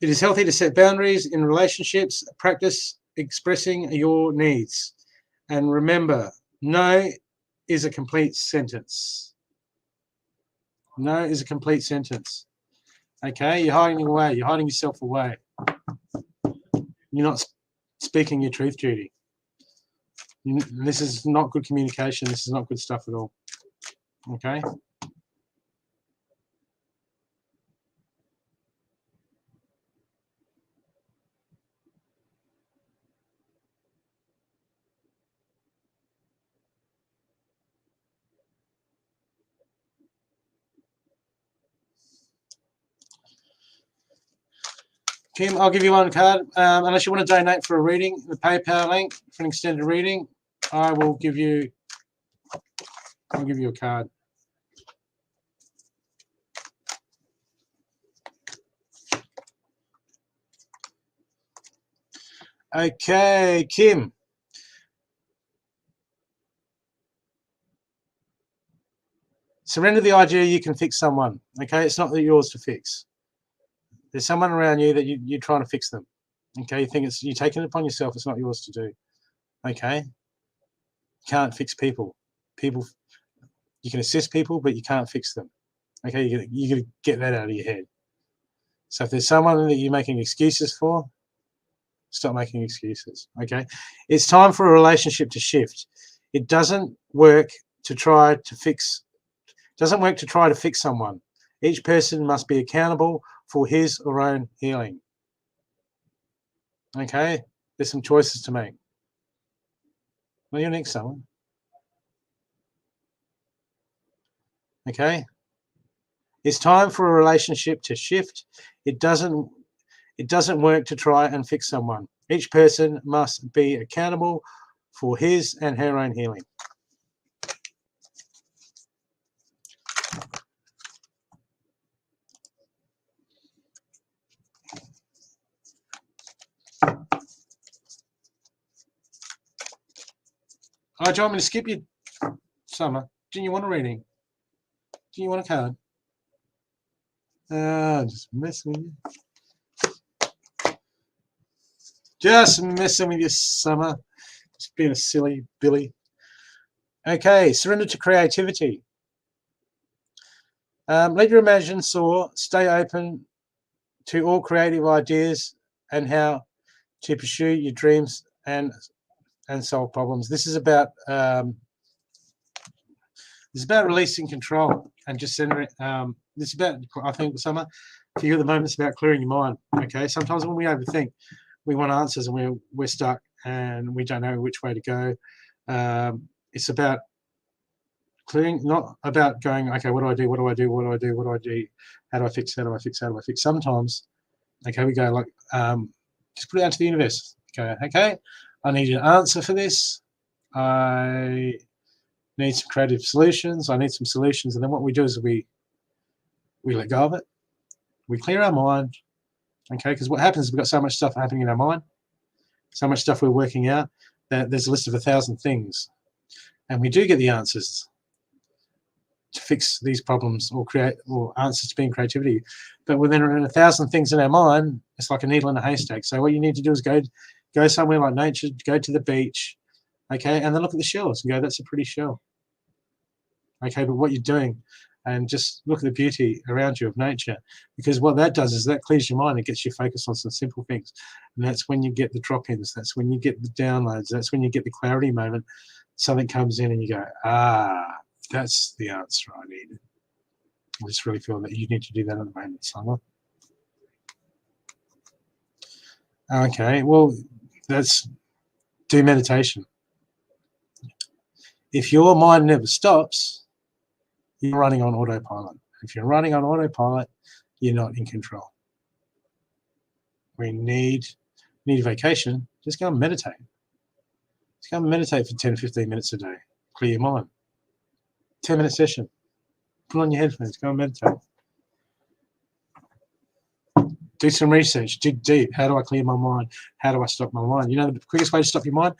It is healthy to set boundaries in relationships. Practice expressing your needs. And remember, no is a complete sentence. No is a complete sentence. Okay, you're hiding away. You're hiding yourself away. You're not speaking your truth, Judy. This is not good communication. This is not good stuff at all. Okay? Kim, I'll give you one card. Unless you want to donate for a reading, the PayPal link for an extended reading, I'll give you a card. Okay, Kim. Surrender the idea you can fix someone. Okay, it's not yours to fix. There's someone around you that you're trying to fix them. Okay, you think you're taking it upon yourself. It's not yours to do. Okay, you can't fix people. People, you can assist people, but you can't fix them. Okay, you got to get that out of your head. So if there's someone that you're making excuses for, stop making excuses. Okay, it's time for a relationship to shift. It doesn't work to try to fix. Doesn't work to try to fix someone. Each person must be accountable for his or own healing. Okay, there's some choices to make. Well, you're next, someone. Okay, it's time for a relationship to shift. It doesn't work to try and fix someone. Each person must be accountable for his and her own healing. Oh, do you want me to skip you, Summer? Do you want a reading? Do you want a card? Just messing with you. Just messing with you, Summer. Just being a silly Billy. Okay, surrender to creativity. Let your imagination soar. Stay open to all creative ideas and how to pursue your dreams and solve problems. This is about releasing control and just centering. This is about, I think, Summer, for you at the moment, it's about clearing your mind. Okay, sometimes when we overthink, we want answers and we're stuck and we don't know which way to go. It's about clearing, not about going, okay, what do I do? What do I do? What do I do? What do I do? How do I fix? How do I fix? How do I fix? Sometimes, okay, we go like, just put it out to the universe. Okay, I need an answer for this. I need some creative solutions. I need some solutions. And then what we do is we let go of it. We clear our mind. Okay, because what happens is we've got so much stuff happening in our mind, so much stuff we're working out, that there's a list of 1,000 things. And we do get the answers to fix these problems or create, or answers to being creativity. But when there are 1,000 things in our mind, it's like a needle in a haystack. So what you need to do is go somewhere like nature, go to the beach, okay, and then look at the shells and go, that's a pretty shell. Okay, but what you're doing, and just look at the beauty around you of nature, because what that does is that clears your mind and gets you focused on some simple things. And that's when you get the drop-ins, that's when you get the downloads, that's when you get the clarity moment. Something comes in and you go, that's the answer I needed. I just really feel that you need to do that at the moment, Summer. Okay, well, do meditation. If your mind never stops, you're running on autopilot. If you're running on autopilot, you're not in control. We need a vacation. Just go and meditate. Just go and meditate for 10, 15 minutes a day. Clear your mind. 10-minute session. Put on your headphones. Go and meditate. Do some research. Dig deep. How do I clear my mind? How do I stop my mind? You know, the quickest way to stop your mind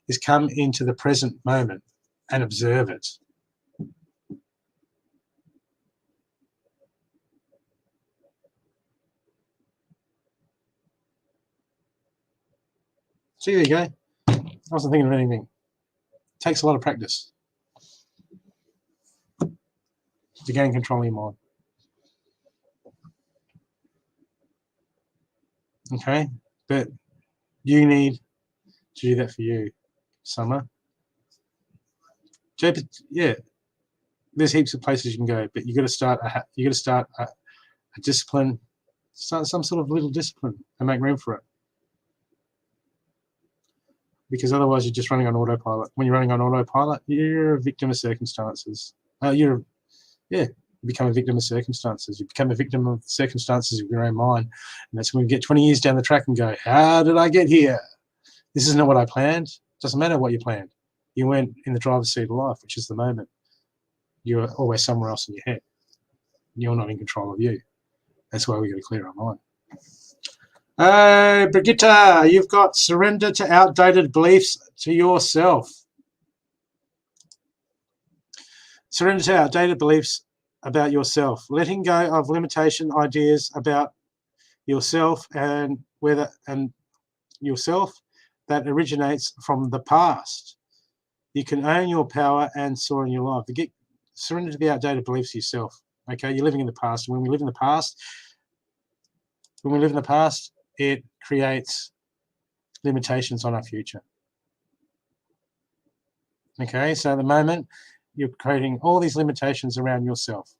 is come into the present moment and observe it. So there you go. I wasn't thinking of anything. It takes a lot of practice to gain control of your mind. Okay, but you need to do that for you, Summer. Yeah, there's heaps of places you can go, but you got to start. You got to start a discipline, start some sort of little discipline, and make room for it. Because otherwise, you're just running on autopilot. When you're running on autopilot, you're a victim of circumstances. You become a victim of circumstances. You become a victim of circumstances of your own mind, and that's when we get 20 years down the track and go, "How did I get here? This is not what I planned." Doesn't matter what you planned. You weren't in the driver's seat of life, which is the moment. You're always somewhere else in your head. You're not in control of you. That's why we got to clear our mind. Hey, Brigitte, you've got surrender to outdated beliefs to yourself. Surrender to outdated beliefs about yourself. Letting go of limitation ideas about yourself and yourself that originates from the past. You can own your power and soar in your life. Surrender to the outdated beliefs of yourself. Okay, you're living in the past. When we live in the past, it creates limitations on our future. Okay, so at the moment, you're creating all these limitations around yourself.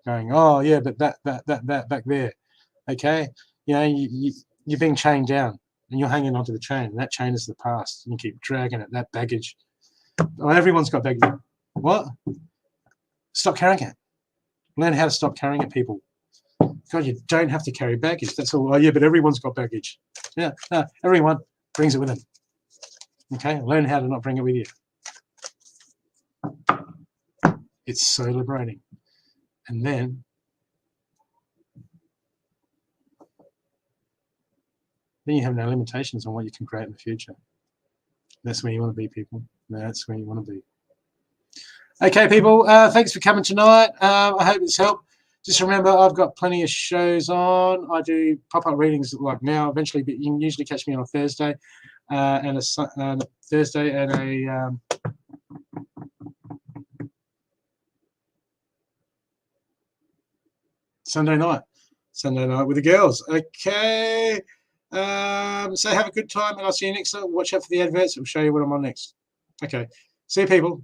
Going, oh yeah, but that back there. Okay, you're being chained down, and you're hanging onto the chain, and that chain is the past. And you keep dragging it, that baggage. Well, everyone's got baggage. What? Stop carrying it. Learn how to stop carrying it, people. God, you don't have to carry baggage. That's all. Oh, yeah, but everyone's got baggage. Yeah, no, everyone brings it with them. Okay, learn how to not bring it with you. It's so liberating. And then you have no limitations on what you can create in the future. That's where you want to be, people. That's where you want to be. Okay, people, thanks for coming tonight. I hope it's helped. Just remember, I've got plenty of shows on. I do pop-up readings like now, eventually, but you can usually catch me on a Thursday and a Sunday night with the girls. Okay, so have a good time, and I'll see you next time. Watch out for the adverts. It'll show you what I'm on next. Okay, see you, people.